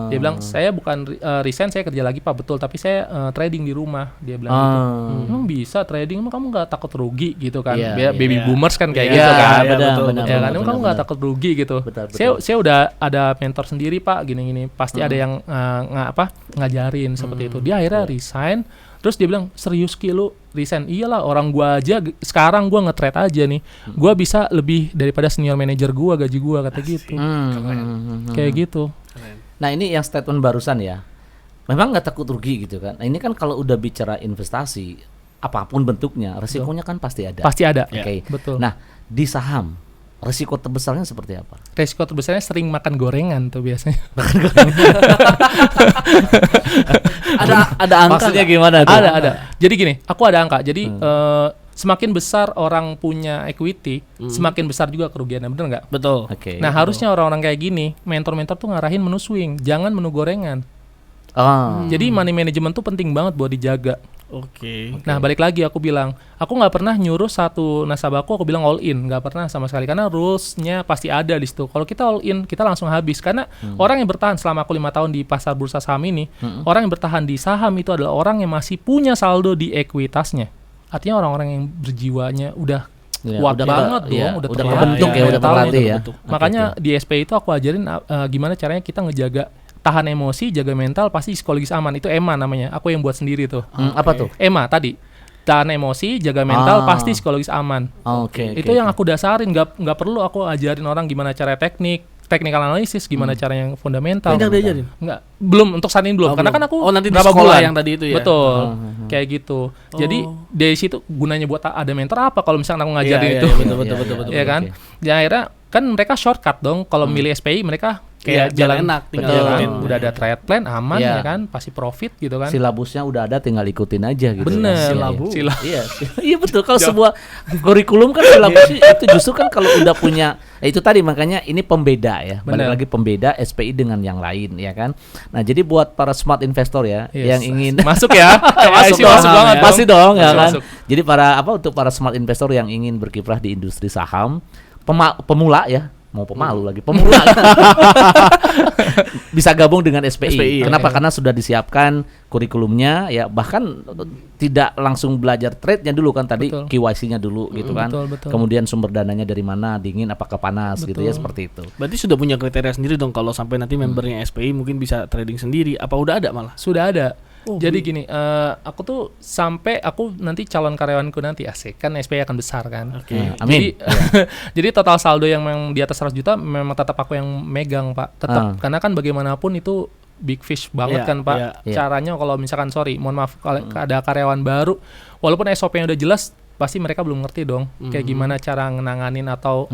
Dia bilang saya bukan resign, saya kerja lagi Pak, betul, tapi saya trading di rumah. Dia bilang gitu. Emang bisa trading? Emang kamu nggak takut rugi gitu kan? Baby boomers kan kayak gitu kan. Benar, Ya kan, emang kamu nggak takut rugi gitu. Betul. Saya udah ada mentor sendiri Pak, gini-gini. Pasti ada yang ngajarin seperti itu. Dia akhirnya resign. Terus dia bilang, serius Ki lu resign? Iyalah, orang gua aja sekarang gua nge-trade aja nih. Gua bisa lebih daripada senior manager gua, gaji gua, kata gitu. Kayak gitu. Nah ini yang statement barusan ya, memang nggak takut rugi gitu kan. Nah ini kan kalau udah bicara investasi, apapun bentuknya, resikonya kan pasti ada. Pasti ada. Oke. Betul. Nah di saham, resiko terbesarnya seperti apa? Resiko terbesarnya sering makan gorengan tuh biasanya. Ada angka. Maksudnya gimana tuh? Ada. Jadi gini, aku ada angka. Jadi semakin besar orang punya equity, semakin besar juga kerugiannya, bener nggak? Betul. Oke. Nah harusnya orang-orang kayak gini, mentor-mentor tuh ngarahin menu swing, jangan menu gorengan. Jadi money management tuh penting banget buat dijaga. Oke. Nah balik lagi aku bilang, aku nggak pernah nyuruh satu nasabahku aku bilang all in, nggak pernah sama sekali, karena rulesnya pasti ada di situ. Kalau kita all in, kita langsung habis, karena orang yang bertahan selama aku 5 tahun di pasar bursa saham ini, orang yang bertahan di saham itu adalah orang yang masih punya saldo di ekuitasnya. Artinya orang-orang yang berjiwanya udah kuat banget dong, udah terbentuk ya, udah terlatih ya. Makanya di SP itu aku ajarin gimana caranya kita ngejaga tahan emosi, jaga mental, pasti psikologis aman. Itu EMA namanya. Aku yang buat sendiri tuh. Apa tuh? EMA tadi. Tahan emosi, jaga mental, pasti psikologis aman. Itu yang aku dasarin. Nggak perlu aku ajarin orang gimana cara technical analysis, gimana cara yang fundamental. Tidak diajarin? Enggak. Belum, untuk saat ini belum. Karena kan aku nanti di berapa sekolah bulan yang tadi itu ya. Betul. Kayak gitu. Jadi dari situ gunanya buat ada mentor apa kalau misalnya aku ngajarin itu. Betul. Ya kan? Dan akhirnya kan mereka shortcut dong. Kalau milih SPI mereka kayak jalan enak, tinggal jalanin. Udah ada trade plan aman ya kan, pasti profit gitu kan. Silabusnya udah ada, tinggal ikutin aja gitu. Bener. Iya betul. Kalau sebuah kurikulum kan silabusnya itu justru kan kalau udah punya, itu tadi makanya ini pembeda ya. Balik lagi pembeda SPI dengan yang lain ya kan. Nah jadi buat para smart investor ya yang ingin masuk ya, masuk banget. Pasti dong ya kan. Jadi untuk para smart investor yang ingin berkiprah di industri saham, pemula ya. Mau pemalu lagi, pemula bisa gabung dengan SPI. Kenapa? Karena sudah disiapkan kurikulumnya ya, bahkan tidak langsung belajar trade-nya dulu kan tadi, KYC-nya dulu gitu kan. Kemudian sumber dananya dari mana, dingin apakah panas gitu ya, seperti itu. Berarti sudah punya kriteria sendiri dong kalau sampai nanti membernya SPI mungkin bisa trading sendiri. Apa udah ada malah? Sudah ada. Jadi gini, aku tuh sampai aku nanti calon karyawanku nanti asik kan SPI akan besar kan. Amin. Jadi total saldo yang memang di atas 100 juta memang tetap aku yang megang Pak. Tetap karena kan bagaimanapun itu big fish banget kan Pak. Caranya kalau misalkan mohon maaf kalau ada karyawan baru, walaupun SOP-nya udah jelas, pasti mereka belum ngerti dong kayak gimana cara ngenanganin atau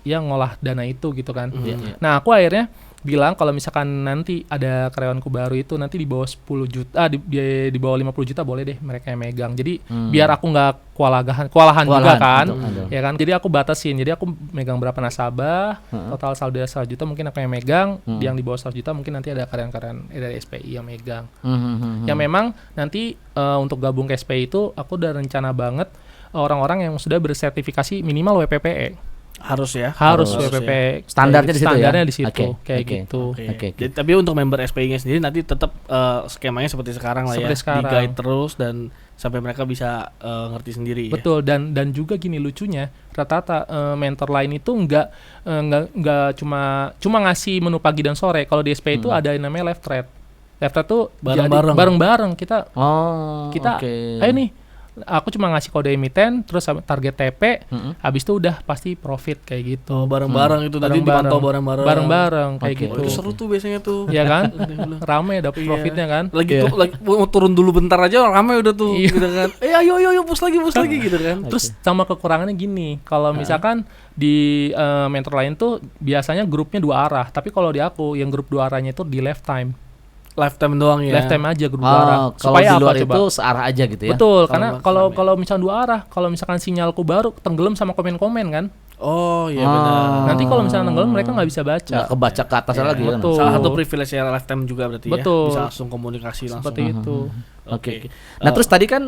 ya ngolah dana itu gitu kan. Nah aku akhirnya bilang kalau misalkan nanti ada karyawanku baru itu nanti di bawah 10 juta, di bawah 50 juta boleh deh mereka yang megang. Jadi biar aku nggak kewalahan juga kan. Ya kan? Jadi aku batasin. Jadi aku megang berapa nasabah, total saldo 100 juta mungkin aku yang megang, yang di bawah 100 juta mungkin nanti ada karyawan-karyawan dari SPI yang megang. Yang memang nanti untuk gabung ke SPI itu aku udah rencana banget orang-orang yang sudah bersertifikasi minimal WPPE. Harus WPPE. Standarnya di situ ya. Standarnya di situ kayak gitu. Jadi, tapi untuk member SPI-nya sendiri nanti tetap skemanya seperti sekarang lah seperti ya. Sekarang. Di-guide terus dan sampai mereka bisa ngerti sendiri. Betul. Dan juga gini lucunya, rata-rata mentor lain itu nggak cuma ngasih menu pagi dan sore. Kalau di SPI itu ada yang namanya live trade. Live trade tuh bareng-bareng kita. Ayo nih. Aku cuma ngasih kode emiten, terus target TP, habis itu udah pasti profit kayak gitu. Bareng-bareng itu tadi dipantau bareng-bareng. Bareng-bareng kayak gitu. Itu seru tuh biasanya tuh. Iya kan? Rame dapet profitnya kan. Lagi mau turun dulu bentar aja rame udah tuh gitu kan. Ayo push lagi gitu kan. Terus sama kekurangannya gini, kalau misalkan di mentor lain tuh biasanya grupnya 2 arah, tapi kalau di aku yang grup 2 arahnya itu di lifetime. Lifetime doang ya. Lifetime aja grup 2 arah. Supaya apa coba? Itu searah aja gitu ya. Betul, karena kalau misalkan 2 arah, kalau misalkan sinyalku baru tenggelam sama komen-komen kan. Oh iya benar. Nanti kalau misalnya tenggelam mereka nggak bisa baca. Nggak kebaca ke atas lagi kan. betul. Salah satu privilege-nya lifetime juga berarti Betul. ya. Bisa langsung komunikasi langsung. Seperti itu. Oke. Nah, terus tadi kan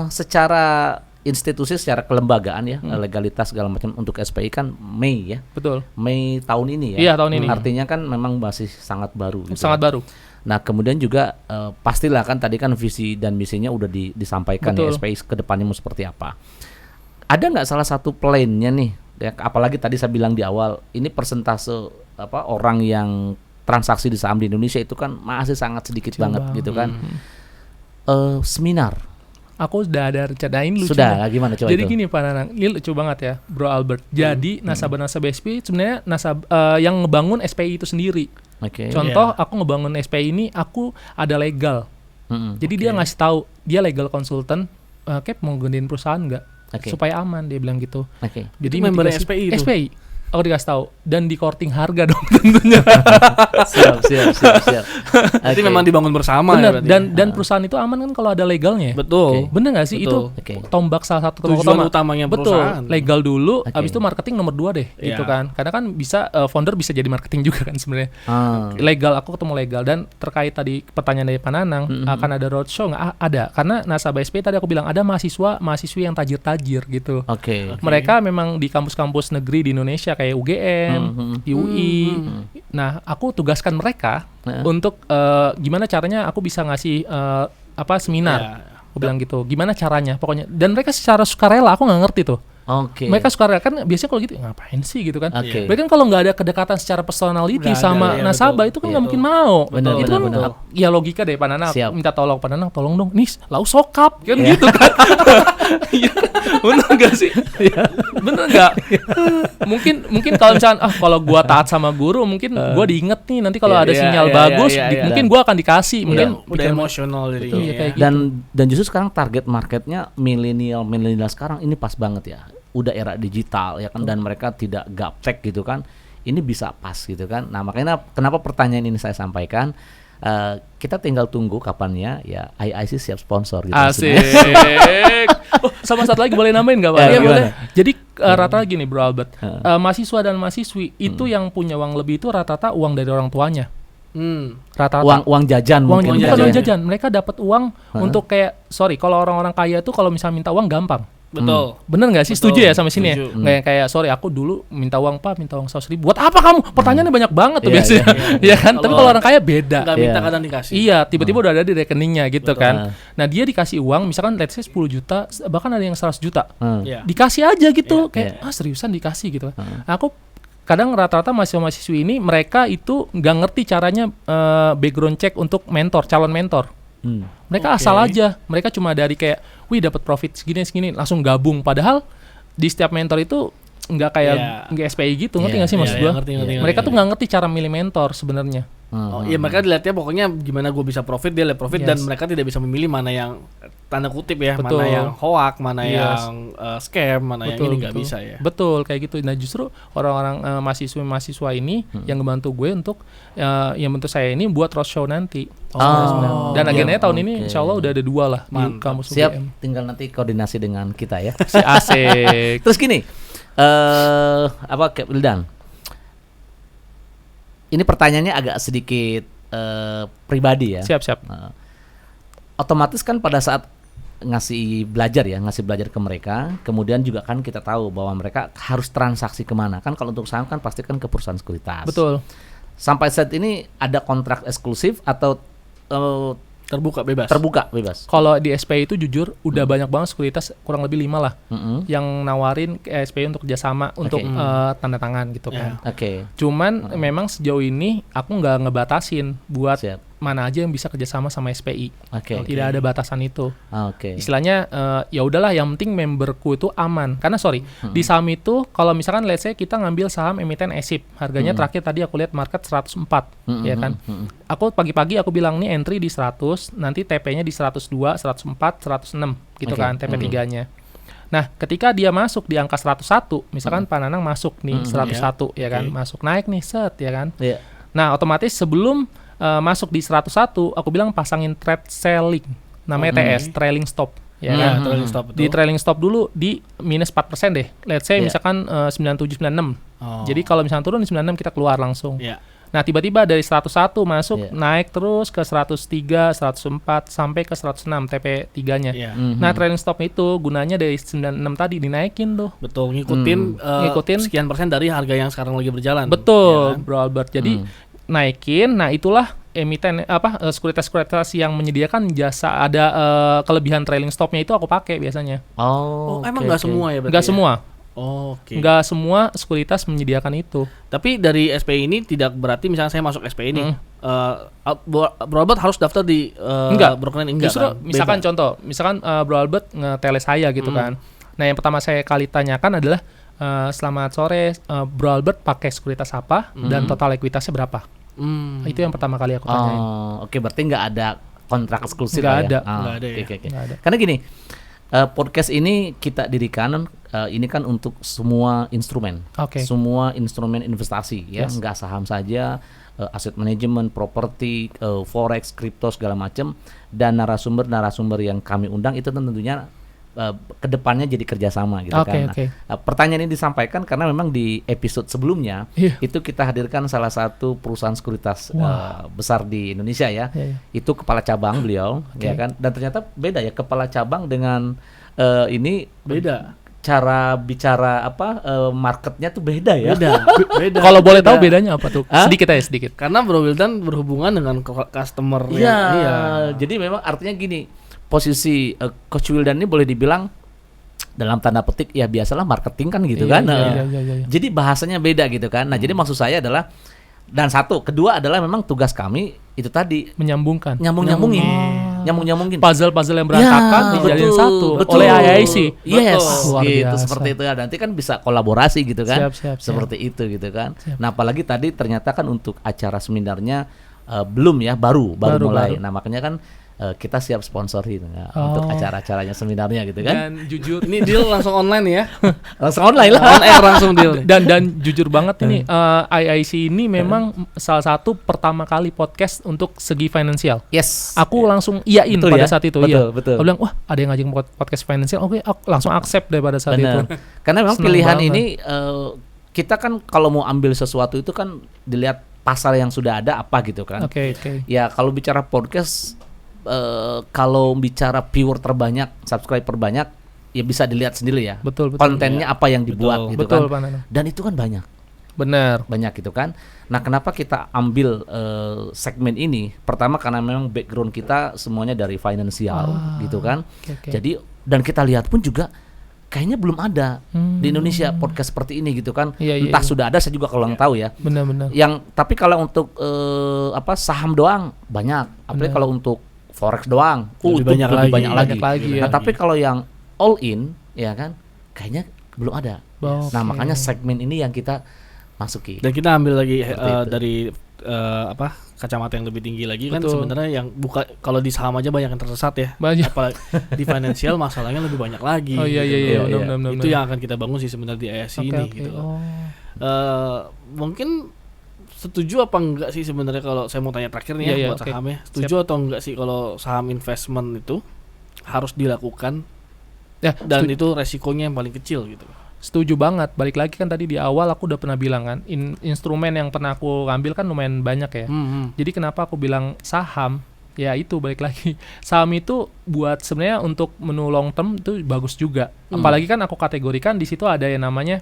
secara institusi, secara kelembagaan ya, legalitas segala macam untuk SPI kan Mei ya. Betul. Mei tahun ini ya. Iya, tahun ini. Artinya kan memang masih sangat baru gitu. Sangat baru. Nah, kemudian juga pastilah kan tadi kan visi dan misinya udah disampaikan ya, Betul. SPI ke depannya mau seperti apa. Ada nggak salah satu plan-nya nih? Ya, apalagi tadi saya bilang di awal, ini persentase orang yang transaksi di saham di Indonesia itu kan masih sangat sedikit banget gitu kan. Seminar. Aku udah ada rencana ini lucu. Sudah, nih. gimana coba Jadi itu? gini Pak Nanang, ini lucu banget ya, Bro Albert. Jadi nasabah-nasabah SPI sebenarnya yang ngebangun SPI itu sendiri. Oke. Contoh, aku ngebangun SPI ini, aku ada legal. Jadi dia ngasih tahu, dia legal consultant, Cap mau gantiin perusahaan nggak? Oke. Supaya aman, dia bilang gitu. Oke. Jadi Itu member mitigasi- SPI itu? SPI. Aku dikasih tahu dan di courting harga dong tentunya. Siap. Jadi Oke. memang dibangun bersama Bener. ya berarti. Dan perusahaan itu aman kan kalau ada legalnya. Betul. Bener nggak sih Betul. itu Oke. tombak salah satu tombak Tujuan utamanya Betul, perusahaan. legal dulu, Oke. habis itu marketing nomor 2 deh, gitu Iya. kan. Karena kan bisa founder bisa jadi marketing juga kan sebenarnya. Ah. Legal, aku ketemu legal. Dan terkait tadi pertanyaan dari Pak Nanang, akan ada roadshow nggak? Ada, karena nasabah SPI tadi aku bilang ada mahasiswi yang tajir-tajir gitu. Oke. Mereka memang di kampus-kampus negeri di Indonesia kayak UGM, di UI. Nah, aku tugaskan mereka untuk gimana caranya aku bisa ngasih seminar. Ya. Aku bilang gitu. Gimana caranya? Pokoknya. Dan mereka secara sukarela, aku nggak ngerti tuh. Oke. Mereka sukarela kan biasanya kalau gitu ngapain sih gitu kan? Oke. Berarti kan kalau nggak ada kedekatan secara personality Nggak ada, sama ya, nasabah betul. itu kan Iya. nggak mungkin mau. Benar, itu benar, kan benar. ya logika deh Pak Nanang. Siap. Minta tolong Pak Nanang, tolong dong. Nih, lau sokap kan Iya. gitu kan? Iya. Bener nggak sih? Bener nggak? mungkin kalau misalnya kalau gua taat sama guru, mungkin gua diinget nih nanti kalau Iya, ada iya, sinyal iya, bagus, iya, iya. mungkin gua akan dikasih. Mungkin Udah emosional jadinya. Iya, kayak gitu. Dan justru sekarang target marketnya milenial sekarang ini pas banget ya. Udah era digital ya kan, dan mereka tidak gaptek gitu kan. Ini bisa pas gitu kan. Nah, makanya kenapa pertanyaan ini saya sampaikan, kita tinggal tunggu kapannya ya IIC siap sponsor gitu. Asik. Oh, sama satu lagi boleh nambahin nggak Pak? Ya, Iya, gimana? boleh. Jadi rata-rata gini Bro Albert, mahasiswa dan mahasiswi itu yang punya uang lebih itu rata-rata uang dari orang tuanya. Rata-rata. Uang jajan Uang mungkin. bukan jajan. uang jajan. Mereka dapat uang untuk kayak kalau orang-orang kaya itu kalau misalnya minta uang gampang. Betul. Bener nggak sih? Betul, Setuju ya sama sini ya? setuju. Nggak yang kayak aku dulu minta uang Pak, minta uang 100.000. Buat apa kamu? Pertanyaannya banyak banget tuh Iya, biasanya. Iya kan? Tapi kalau orang kaya beda. Nggak minta Iya. kadang dikasih. Iya, tiba-tiba udah ada di rekeningnya gitu Betul. kan. Nah, dia dikasih uang misalkan let's say 10 juta, bahkan ada yang 100 juta. Iya. Dikasih aja gitu. Iya. Kayak seriusan dikasih gitu. Aku kadang rata-rata mahasiswa-mahasiswi ini mereka itu nggak ngerti caranya background check untuk calon mentor. Mereka Oke. asal aja. Mereka cuma dari kayak, wih dapat profit segini langsung gabung. Padahal di setiap mentor itu nggak kayak Iya. nggak SPI gitu. Ngerti Iya, nggak sih maksud iya, gua? ngerti, Mereka tuh nggak ngerti cara milih mentor sebenarnya. Oh iya, mereka dilihatnya pokoknya gimana gue bisa profit, dia lihat profit, Yes. dan mereka tidak bisa memilih mana yang tanda kutip ya, Betul. mana yang hoax, mana Yes. yang scam, mana yang ini nggak bisa ya. Betul kayak gitu. Nah justru orang-orang mahasiswa ini yang ngebantu gue untuk yang bentuk saya ini buat roadshow nanti. Oh, Dan agendanya tahun ini oke. Insya Allah udah ada 2 lah di Mantap. kampus Siap, UGM. tinggal nanti koordinasi dengan kita ya. Si asik. Terus gini, Kak Wildan, ini pertanyaannya agak sedikit pribadi ya. Siap. Otomatis kan pada saat ngasih belajar ke mereka, kemudian juga kan kita tahu bahwa mereka harus transaksi kemana kan. Kalau untuk saham kan pasti kan ke perusahaan sekuritas. Betul. Sampai saat ini ada kontrak eksklusif atau Terbuka bebas. terbuka bebas? Kalau di SPI itu jujur udah banyak banget sekuritas, kurang lebih 5 lah yang nawarin ke SPI untuk kerjasama untuk tanda tangan gitu kan. Oke. Cuman memang sejauh ini aku nggak ngebatasin buat Siap. mana aja yang bisa kerjasama sama SPI. Oke. Tidak ada batasan itu. Oke. Istilahnya ya udahlah yang penting memberku itu aman. Karena di saham itu kalau misalkan let's say kita ngambil saham emiten ESIP, harganya terakhir tadi aku lihat market 104, ya kan. Aku pagi-pagi aku bilang nih entry di 100, nanti TP-nya di 102, 104, 106 gitu Oke. kan TP3-nya. Nah, ketika dia masuk di angka 101, misalkan Pak Nanang masuk nih 101 ya kan, Oke. masuk naik nih set ya kan. Iya. Nah, otomatis sebelum masuk di 101, aku bilang pasangin trade selling, namanya TS, trailing stop. ya kan? trailing stop itu. Di trailing stop dulu di minus 4% deh. Let's say Iya. misalkan 97 96. Oh. Jadi kalau misalkan turun di 96 kita keluar langsung. Iya. Nah, tiba-tiba dari 101 masuk Iya. naik terus ke 103, 104 sampai ke 106 TP3-nya. Iya. Nah, trailing stop itu gunanya dari 96 tadi dinaikin tuh. Betul, ngikutin Ngikutin. sekian persen dari harga yang sekarang lagi berjalan. Betul, Ya kan? Bro Albert. Jadi naikin, nah itulah emiten sekuritas-sekuritas yang menyediakan jasa ada kelebihan trailing stopnya itu aku pakai biasanya. Oh, emang nggak semua ya berarti? Enggak ya? semua. Oh, oke. Enggak semua sekuritas menyediakan itu. Tapi dari SPI ini tidak berarti misalnya saya masuk SPI ini, Bro Albert harus daftar di Enggak. broker lain, enggak Justru kan? misalkan Bebas. contoh, misalkan Bro Albert ngetele saya gitu kan. Nah, yang pertama saya kali tanyakan adalah selamat sore, Bro Albert pakai sekuritas apa dan total ekuitasnya berapa? Itu yang pertama kali aku tanyain. Oke, berarti nggak ada kontrak eksklusif Nggak lah ada. ya? Ah, Nggak ada ya. oke. Nggak ada. Karena gini, podcast ini kita dirikan ini kan untuk semua instrumen, Oke. semua instrumen investasi ya, Yes. nggak saham saja, aset manajemen, properti, forex, kripto segala macam, dan narasumber yang kami undang itu tentunya kedepannya jadi kerjasama gitu Oke, kan. oke. Nah, pertanyaan ini disampaikan karena memang di episode sebelumnya Iya. itu kita hadirkan salah satu perusahaan sekuritas besar di Indonesia ya. Iya, iya. Itu kepala cabang beliau, Oke. ya kan. Dan ternyata beda ya kepala cabang dengan ini Beda. cara bicara marketnya tuh beda ya. Beda. Kalau boleh tahu Beda. bedanya apa tuh? Hah? Sedikit aja sedikit. Karena Bro Wildan berhubungan dengan customer. Iya. Iya. Jadi memang artinya gini, posisi Coach Wildan ini boleh dibilang dalam tanda petik ya biasalah marketing kan gitu Iya, kan. iya, iya. Jadi bahasanya beda gitu kan. Nah, jadi maksud saya adalah dan kedua adalah memang tugas kami itu tadi Menyambungkan. nyambungin. Oh. Nyambungin. Puzzle-puzzle yang berantakan Ya, dijadiin betul, satu betul. oleh IIC. Yes, Luar gitu biasa. seperti itu ya. Nanti kan bisa kolaborasi gitu kan. Siap. Seperti itu gitu kan. Siap. Nah, apalagi tadi ternyata kan untuk acara seminarnya belum ya, baru mulai. Nah, makanya kan kita siap sponsorin untuk acara-acaranya seminarnya gitu kan. Dan jujur Ini deal langsung online ya. Langsung online lah. On air langsung deal. dan jujur banget ini IIC ini memang salah satu pertama kali podcast untuk segi finansial. Yes. Aku langsung iyain Betul pada ya? saat itu. Betul, iya. betul. Aku bilang, wah ada yang ngajak podcast finansial. Oke, aku langsung accept deh pada saat itu. Benar. Karena memang Senang pilihan banget. ini kita kan kalau mau ambil sesuatu itu kan dilihat pasal yang sudah ada apa gitu kan. Oke. Ya kalau bicara podcast, kalau bicara viewer terbanyak, subscriber banyak, ya bisa dilihat sendiri ya. Betul. Kontennya apa yang dibuat gitu Betul, kan. Pak Nano. Dan itu kan banyak Benar. gitu kan. Nah, kenapa kita ambil segmen ini? Pertama karena memang background kita semuanya dari financial gitu kan. Oke. Jadi dan kita lihat pun juga kayaknya belum ada di Indonesia podcast seperti ini gitu kan. Iya, Entah sudah ada, saya juga kurang tahu ya. Benar. Tapi kalau untuk saham doang banyak. Apalagi kalau untuk forex doang, Lebih itu banyak lebih lagi. banyak lagi. ya. Nah, tapi kalau yang all in ya kan, kayaknya belum ada. Oke. Nah, makanya segmen ini yang kita masuki. Dan kita ambil lagi Seperti itu. dari kacamata yang lebih tinggi lagi kan Betul. sebenarnya yang kalau di saham aja banyak yang tersesat ya. Banyak. Apalagi di financial masalahnya lebih banyak lagi. Oh iya, gitu. benar. Itu yang akan kita bangun sih sebenarnya di ISC ini Oke. gitu. Oh. Mungkin setuju apa enggak sih sebenarnya kalau saya mau tanya terakhir nih Iya, buat oke. sahamnya. Setuju atau enggak sih kalau saham investment itu harus dilakukan Ya, dan itu resikonya yang paling kecil gitu. setuju banget. Balik lagi kan tadi di awal aku udah pernah bilang kan, instrumen yang pernah aku ambil kan lumayan banyak ya. Jadi kenapa aku bilang saham? Ya itu balik lagi. Saham itu buat sebenarnya untuk menu long term itu bagus juga. Apalagi kan aku kategorikan di situ ada yang namanya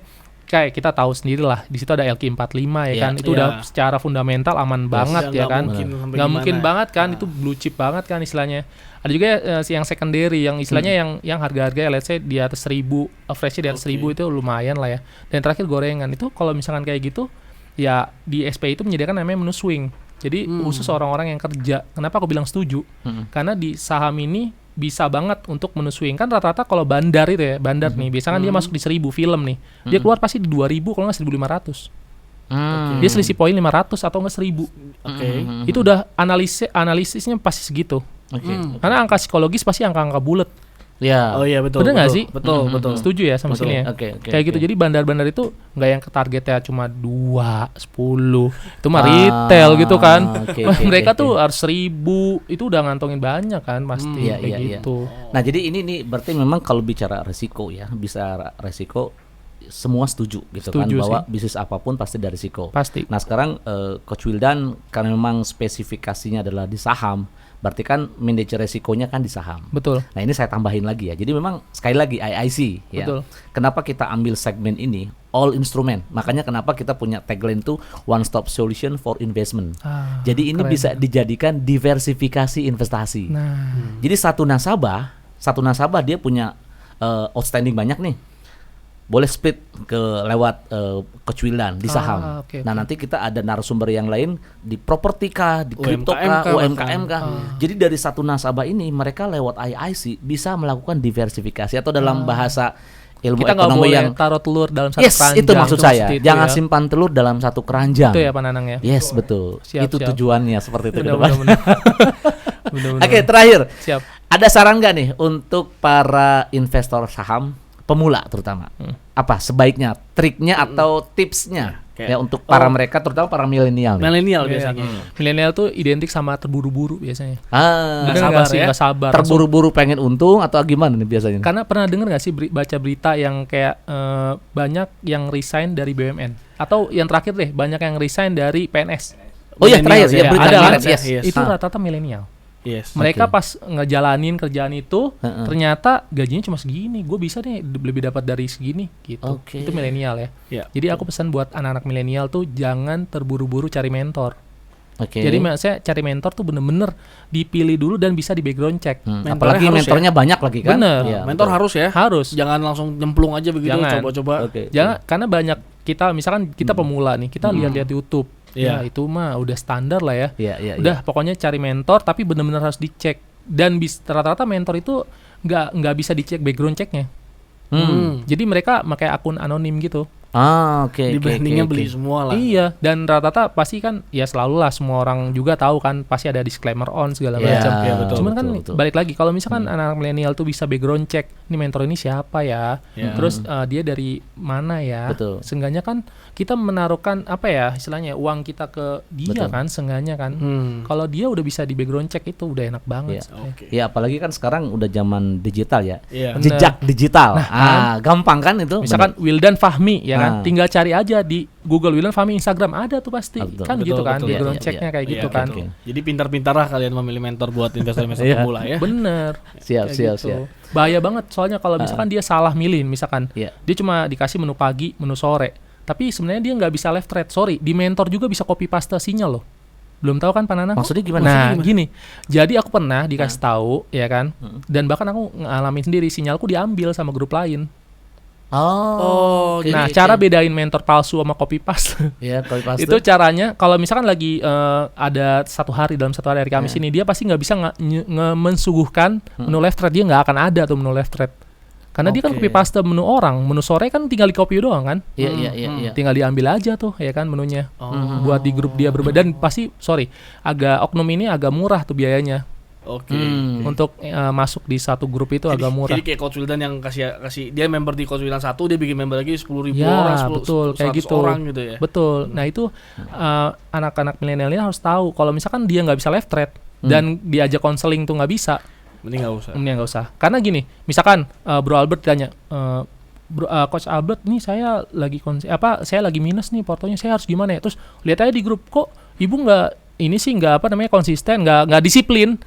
kayak kita tahu sendiri lah, di situ ada LQ45 ya Iya, kan. Itu udah secara fundamental aman banget ya kan. Nggak mungkin banget kan, itu blue chip banget kan istilahnya. Ada juga yang secondary yang istilahnya yang harga-harga let's say di atas 1000, average-nya di atas 1000 itu lumayan lah ya. Dan terakhir gorengan itu kalau misalkan kayak gitu ya di SPI itu menyediakan namanya menu swing. Jadi khusus orang-orang yang kerja. Kenapa aku bilang setuju? Karena di saham ini bisa banget untuk menu swing. Kan rata-rata kalau bandar itu ya, bandar nih, biasanya kan dia masuk di 1000 film nih. Dia keluar pasti di 2000 kalau nggak 1500. Dia selisih poin 500 atau nggak 1000. Oke. Itu udah analisisnya pasti segitu. Oke. Karena angka psikologis pasti angka-angka bulat. Oh iya betul. Bener nggak sih? Betul. Setuju ya sama Betul. sini ya. Kayak gitu. Jadi bandar-bandar itu nggak yang ke targetnya cuma 2, 10. Itu mah retail gitu kan. Mereka tuh harus 1000. Itu udah ngantongin banyak kan pasti kayak gitu. Nah, jadi ini nih berarti memang kalau bicara resiko ya, bisa resiko semua setuju gitu kan bahwa bisnis apapun pasti ada risiko. Pasti. Nah, sekarang Coach Wildan karena memang spesifikasinya adalah di saham, berarti kan manage resikonya kan di saham. Betul. Nah, ini saya tambahin lagi ya. Jadi memang sekali lagi IIC ya. Betul. Kenapa kita ambil segmen ini all instrument? Makanya kenapa kita punya tagline tuh one stop solution for investment. Jadi ini bisa dijadikan diversifikasi investasi. Jadi satu nasabah dia punya outstanding banyak nih. Boleh split ke lewat Coach Wildan di saham. Nah, nanti kita ada narasumber yang lain di properti kah, di kripto kah, UMKM kah. Jadi dari satu nasabah ini mereka lewat IIC bisa melakukan diversifikasi atau dalam bahasa ilmu kita ekonomi yang taruh telur dalam satu keranjang. Itu maksud saya. Jangan simpan telur dalam satu keranjang. Itu ya Pak Nanang ya. Yes, betul. Itu tujuannya seperti itu. Oke, terakhir. Siap. Ada saran nggak nih untuk para investor saham pemula terutama? Apa sebaiknya triknya atau tipsnya ya untuk para mereka terutama para milenial? Milenial biasanya. Milenial tuh identik sama terburu-buru biasanya. Nggak sabar. Terburu-buru pengen untung atau gimana nih biasanya? Karena pernah dengar nggak sih baca berita yang kayak banyak yang resign dari BUMN atau yang terakhir deh banyak yang resign dari PNS. Oh iya terakhir ya berita ada kan? yes. Itu rata-rata milenial. Yes. Mereka pas ngejalanin kerjaan itu ternyata gajinya cuma segini, gue bisa nih lebih dapat dari segini gitu. Itu milenial ya. Jadi aku pesan buat anak-anak milenial tuh jangan terburu-buru cari mentor. Jadi saya cari mentor tuh bener-bener dipilih dulu dan bisa di background check. Apalagi mentornya banyak lagi kan. Bener. Mentor harus ya. Harus. Jangan langsung nyemplung aja begitu coba-coba. Jangan karena banyak kita misalkan kita pemula nih, kita lihat-lihat YouTube. Ya itu mah udah standar lah ya. Udah pokoknya cari mentor tapi benar-benar harus dicek dan rata-rata mentor itu nggak bisa dicek background checknya. Jadi mereka pakai akun anonim gitu. Dibandingnya beli semua lah. Iya, dan rata-rata pasti kan ya selalu lah semua orang juga tahu kan pasti ada disclaimer on segala macam. Cuman kan balik lagi kalau misalkan anak milenial tuh bisa background check, ini mentor ini siapa ya, terus dia dari mana ya. Seenggaknya kan kita menaruhkan apa ya istilahnya uang kita ke dia kan, seenggaknya kan. Kalau dia udah bisa di background check itu udah enak banget. Ya apalagi kan sekarang udah zaman digital ya, jejak digital. Gampang kan itu. Misalkan Wildan Fahmi ya kan, tinggal cari aja di Google Wildan Fahmi Instagram ada tuh pasti kan gitu kan background checknya kayak gitu kan. Jadi pintar-pintar lah kalian memilih mentor buat investor-investor pemula ya. Bener. Siap. Bahaya banget soalnya kalau misalkan dia salah milih, misalkan dia cuma dikasih menu pagi, menu sore, tapi sebenarnya dia nggak bisa left thread. Sorry, di mentor juga bisa copy paste sinyal loh. Belum tahu kan Pak Nanang? Maksudnya gimana? Nah, gini. Jadi aku pernah dikasih tahu ya kan. Dan bahkan aku ngalamin sendiri sinyalku diambil sama grup lain. Nah, cara bedain mentor palsu sama copy paste. Copy paste. Itu caranya kalau misalkan lagi ada dalam satu hari Kamis ini dia pasti nggak bisa mensuguhkan menu left thread, dia nggak akan ada tuh menu left thread. Karena dia kan copy paste menu orang, menu sore kan tinggal di copy doang kan. Iya. Tinggal diambil aja tuh ya kan menunya. Buat di grup dia berbeda dan pasti oknum ini agak murah tuh biayanya. Untuk masuk di satu grup itu agak murah. Jadi kayak Coach Wildan yang kasih dia member di Coach Wildan 1, dia bikin member lagi 10.000 orang, 10, betul, kayak gitu. Orang gitu ya. Betul. Nah itu anak-anak milenial ini harus tahu kalau misalkan dia nggak bisa left thread dan diajak konseling tuh nggak bisa, mending nggak usah. Karena gini, misalkan Bro Albert tanya, Coach Albert nih saya lagi minus nih portonya, saya harus gimana ya? Terus lihat aja di grup, kok ibu nggak nggak konsisten, nggak disiplin,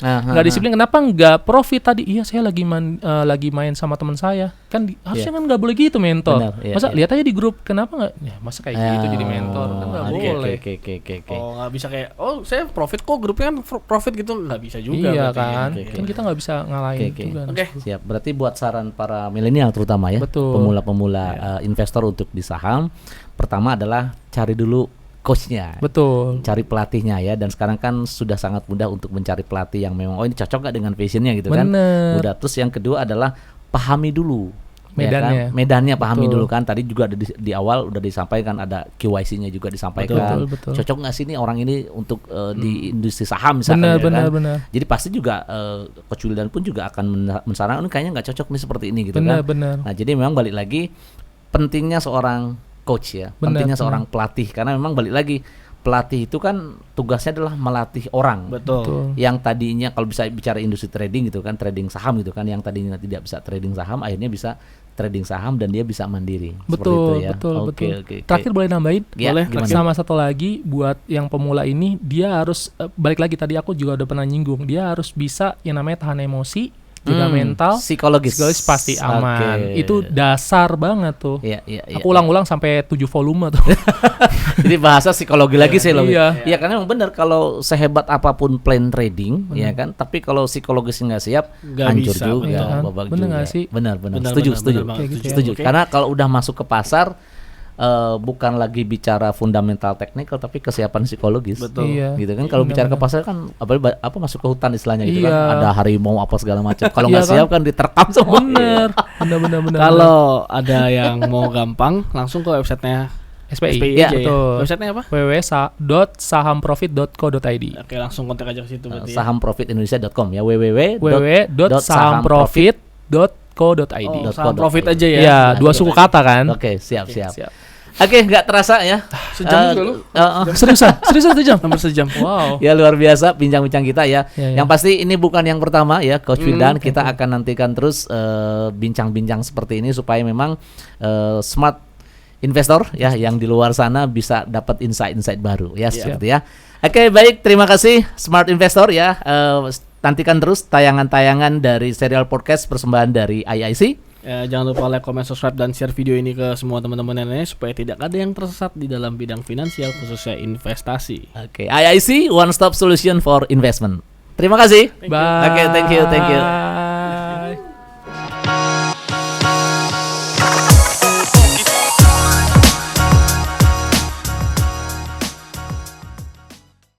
kenapa nggak profit tadi? Iya saya lagi main sama teman saya kan, harusnya kan nggak boleh gitu mentor. Masa lihat aja di grup, kenapa nggak? Ya, masa kayak gitu jadi mentor kan nggak boleh. Nggak bisa kayak saya profit kok, grupnya kan profit gitu, nggak bisa juga. Iya kan, kan kita nggak bisa ngalahin juga. Siap. Berarti buat saran para milenial terutama ya, pemula-pemula investor untuk di saham, pertama adalah cari dulu coachnya, cari pelatihnya ya. Dan sekarang kan sudah sangat mudah untuk mencari pelatih yang memang ini cocok gak dengan passionnya gitu kan. Udah. Terus yang kedua adalah pahami dulu Medannya. kan? Medannya pahami Betul. dulu kan. Tadi juga ada di awal udah disampaikan, ada KYC-nya juga disampaikan. Betul. Cocok nggak sih nih orang ini untuk di industri saham misalkan, Benar. Jadi pasti juga Coach Wildan pun juga akan mensarankan kayaknya nggak cocok nih seperti ini gitu kan. Benar. Nah, jadi memang balik lagi pentingnya seorang coach ya, pentingnya seorang pelatih, karena memang balik lagi pelatih itu kan tugasnya adalah melatih orang. Betul. Yang tadinya kalau bisa bicara industri trading gitu kan, trading saham gitu kan, yang tadinya tidak bisa trading saham akhirnya bisa trading saham dan dia bisa mandiri. Betul, Seperti itu ya. betul. Oke. Terakhir boleh nambahin? Ya, Boleh. gimana? Sama satu lagi buat yang pemula ini, dia harus balik lagi tadi aku juga udah pernah nyinggung, dia harus bisa yang namanya tahan emosi, jaga mental, psikologis pasti aman. Oke. Itu dasar banget tuh. Iya. Aku ulang-ulang sampai 7 volume tuh. Jadi bahasa psikologi lagi sih loh. Iya. Iya, karena memang benar kalau sehebat apapun plan trading, ya kan, tapi kalau psikologisnya nggak siap, Nggak hancur bisa, juga, betul kan? babak Bener juga. nggak sih? Benar. Benar, Setuju. banget, Kayak gitu ya. Setuju. Oke. Karena kalau udah masuk ke pasar, bukan lagi bicara fundamental teknikal, tapi kesiapan psikologis. Betul. Iya. Gitu kan, kalau bicara ke pasar kan apa masuk ke hutan istilahnya gitu kan, Iya. ada harimau apa segala macam. Kalau Iya nggak kan? siap kan diterkam semua. Bener. Kalau ada yang mau gampang, langsung ke websitenya SPI Iya, aja ya. betul. Websitenya apa? www.sahamprofit.co.id. Oke, langsung kontak aja ke situ berarti. Ya. Sahamprofitindonesia.com ya, www.sahamprofit.co.id. Oh, saham profit aja ya. Iya, dua suku kata kan. Oke, siap. Oke, nggak terasa ya. Sejam juga lu. Seriusan 1 jam. Hampir sejam. Wow. Ya luar biasa bincang-bincang kita ya. Ya. Yang pasti ini bukan yang pertama ya, Coach Wildan. Kita akan nantikan terus bincang-bincang seperti ini supaya memang smart investor ya yang di luar sana bisa dapat insight-insight baru ya seperti ya. Oke, baik, terima kasih Smart Investor ya. Nantikan terus tayangan-tayangan dari serial podcast persembahan dari IIC. Jangan lupa like, comment, subscribe, dan share video ini ke semua teman-teman lainnya supaya tidak ada yang tersesat di dalam bidang finansial khususnya investasi. Oke, IIC One Stop Solution for Investment. Terima kasih. Bye. Oke, thank you.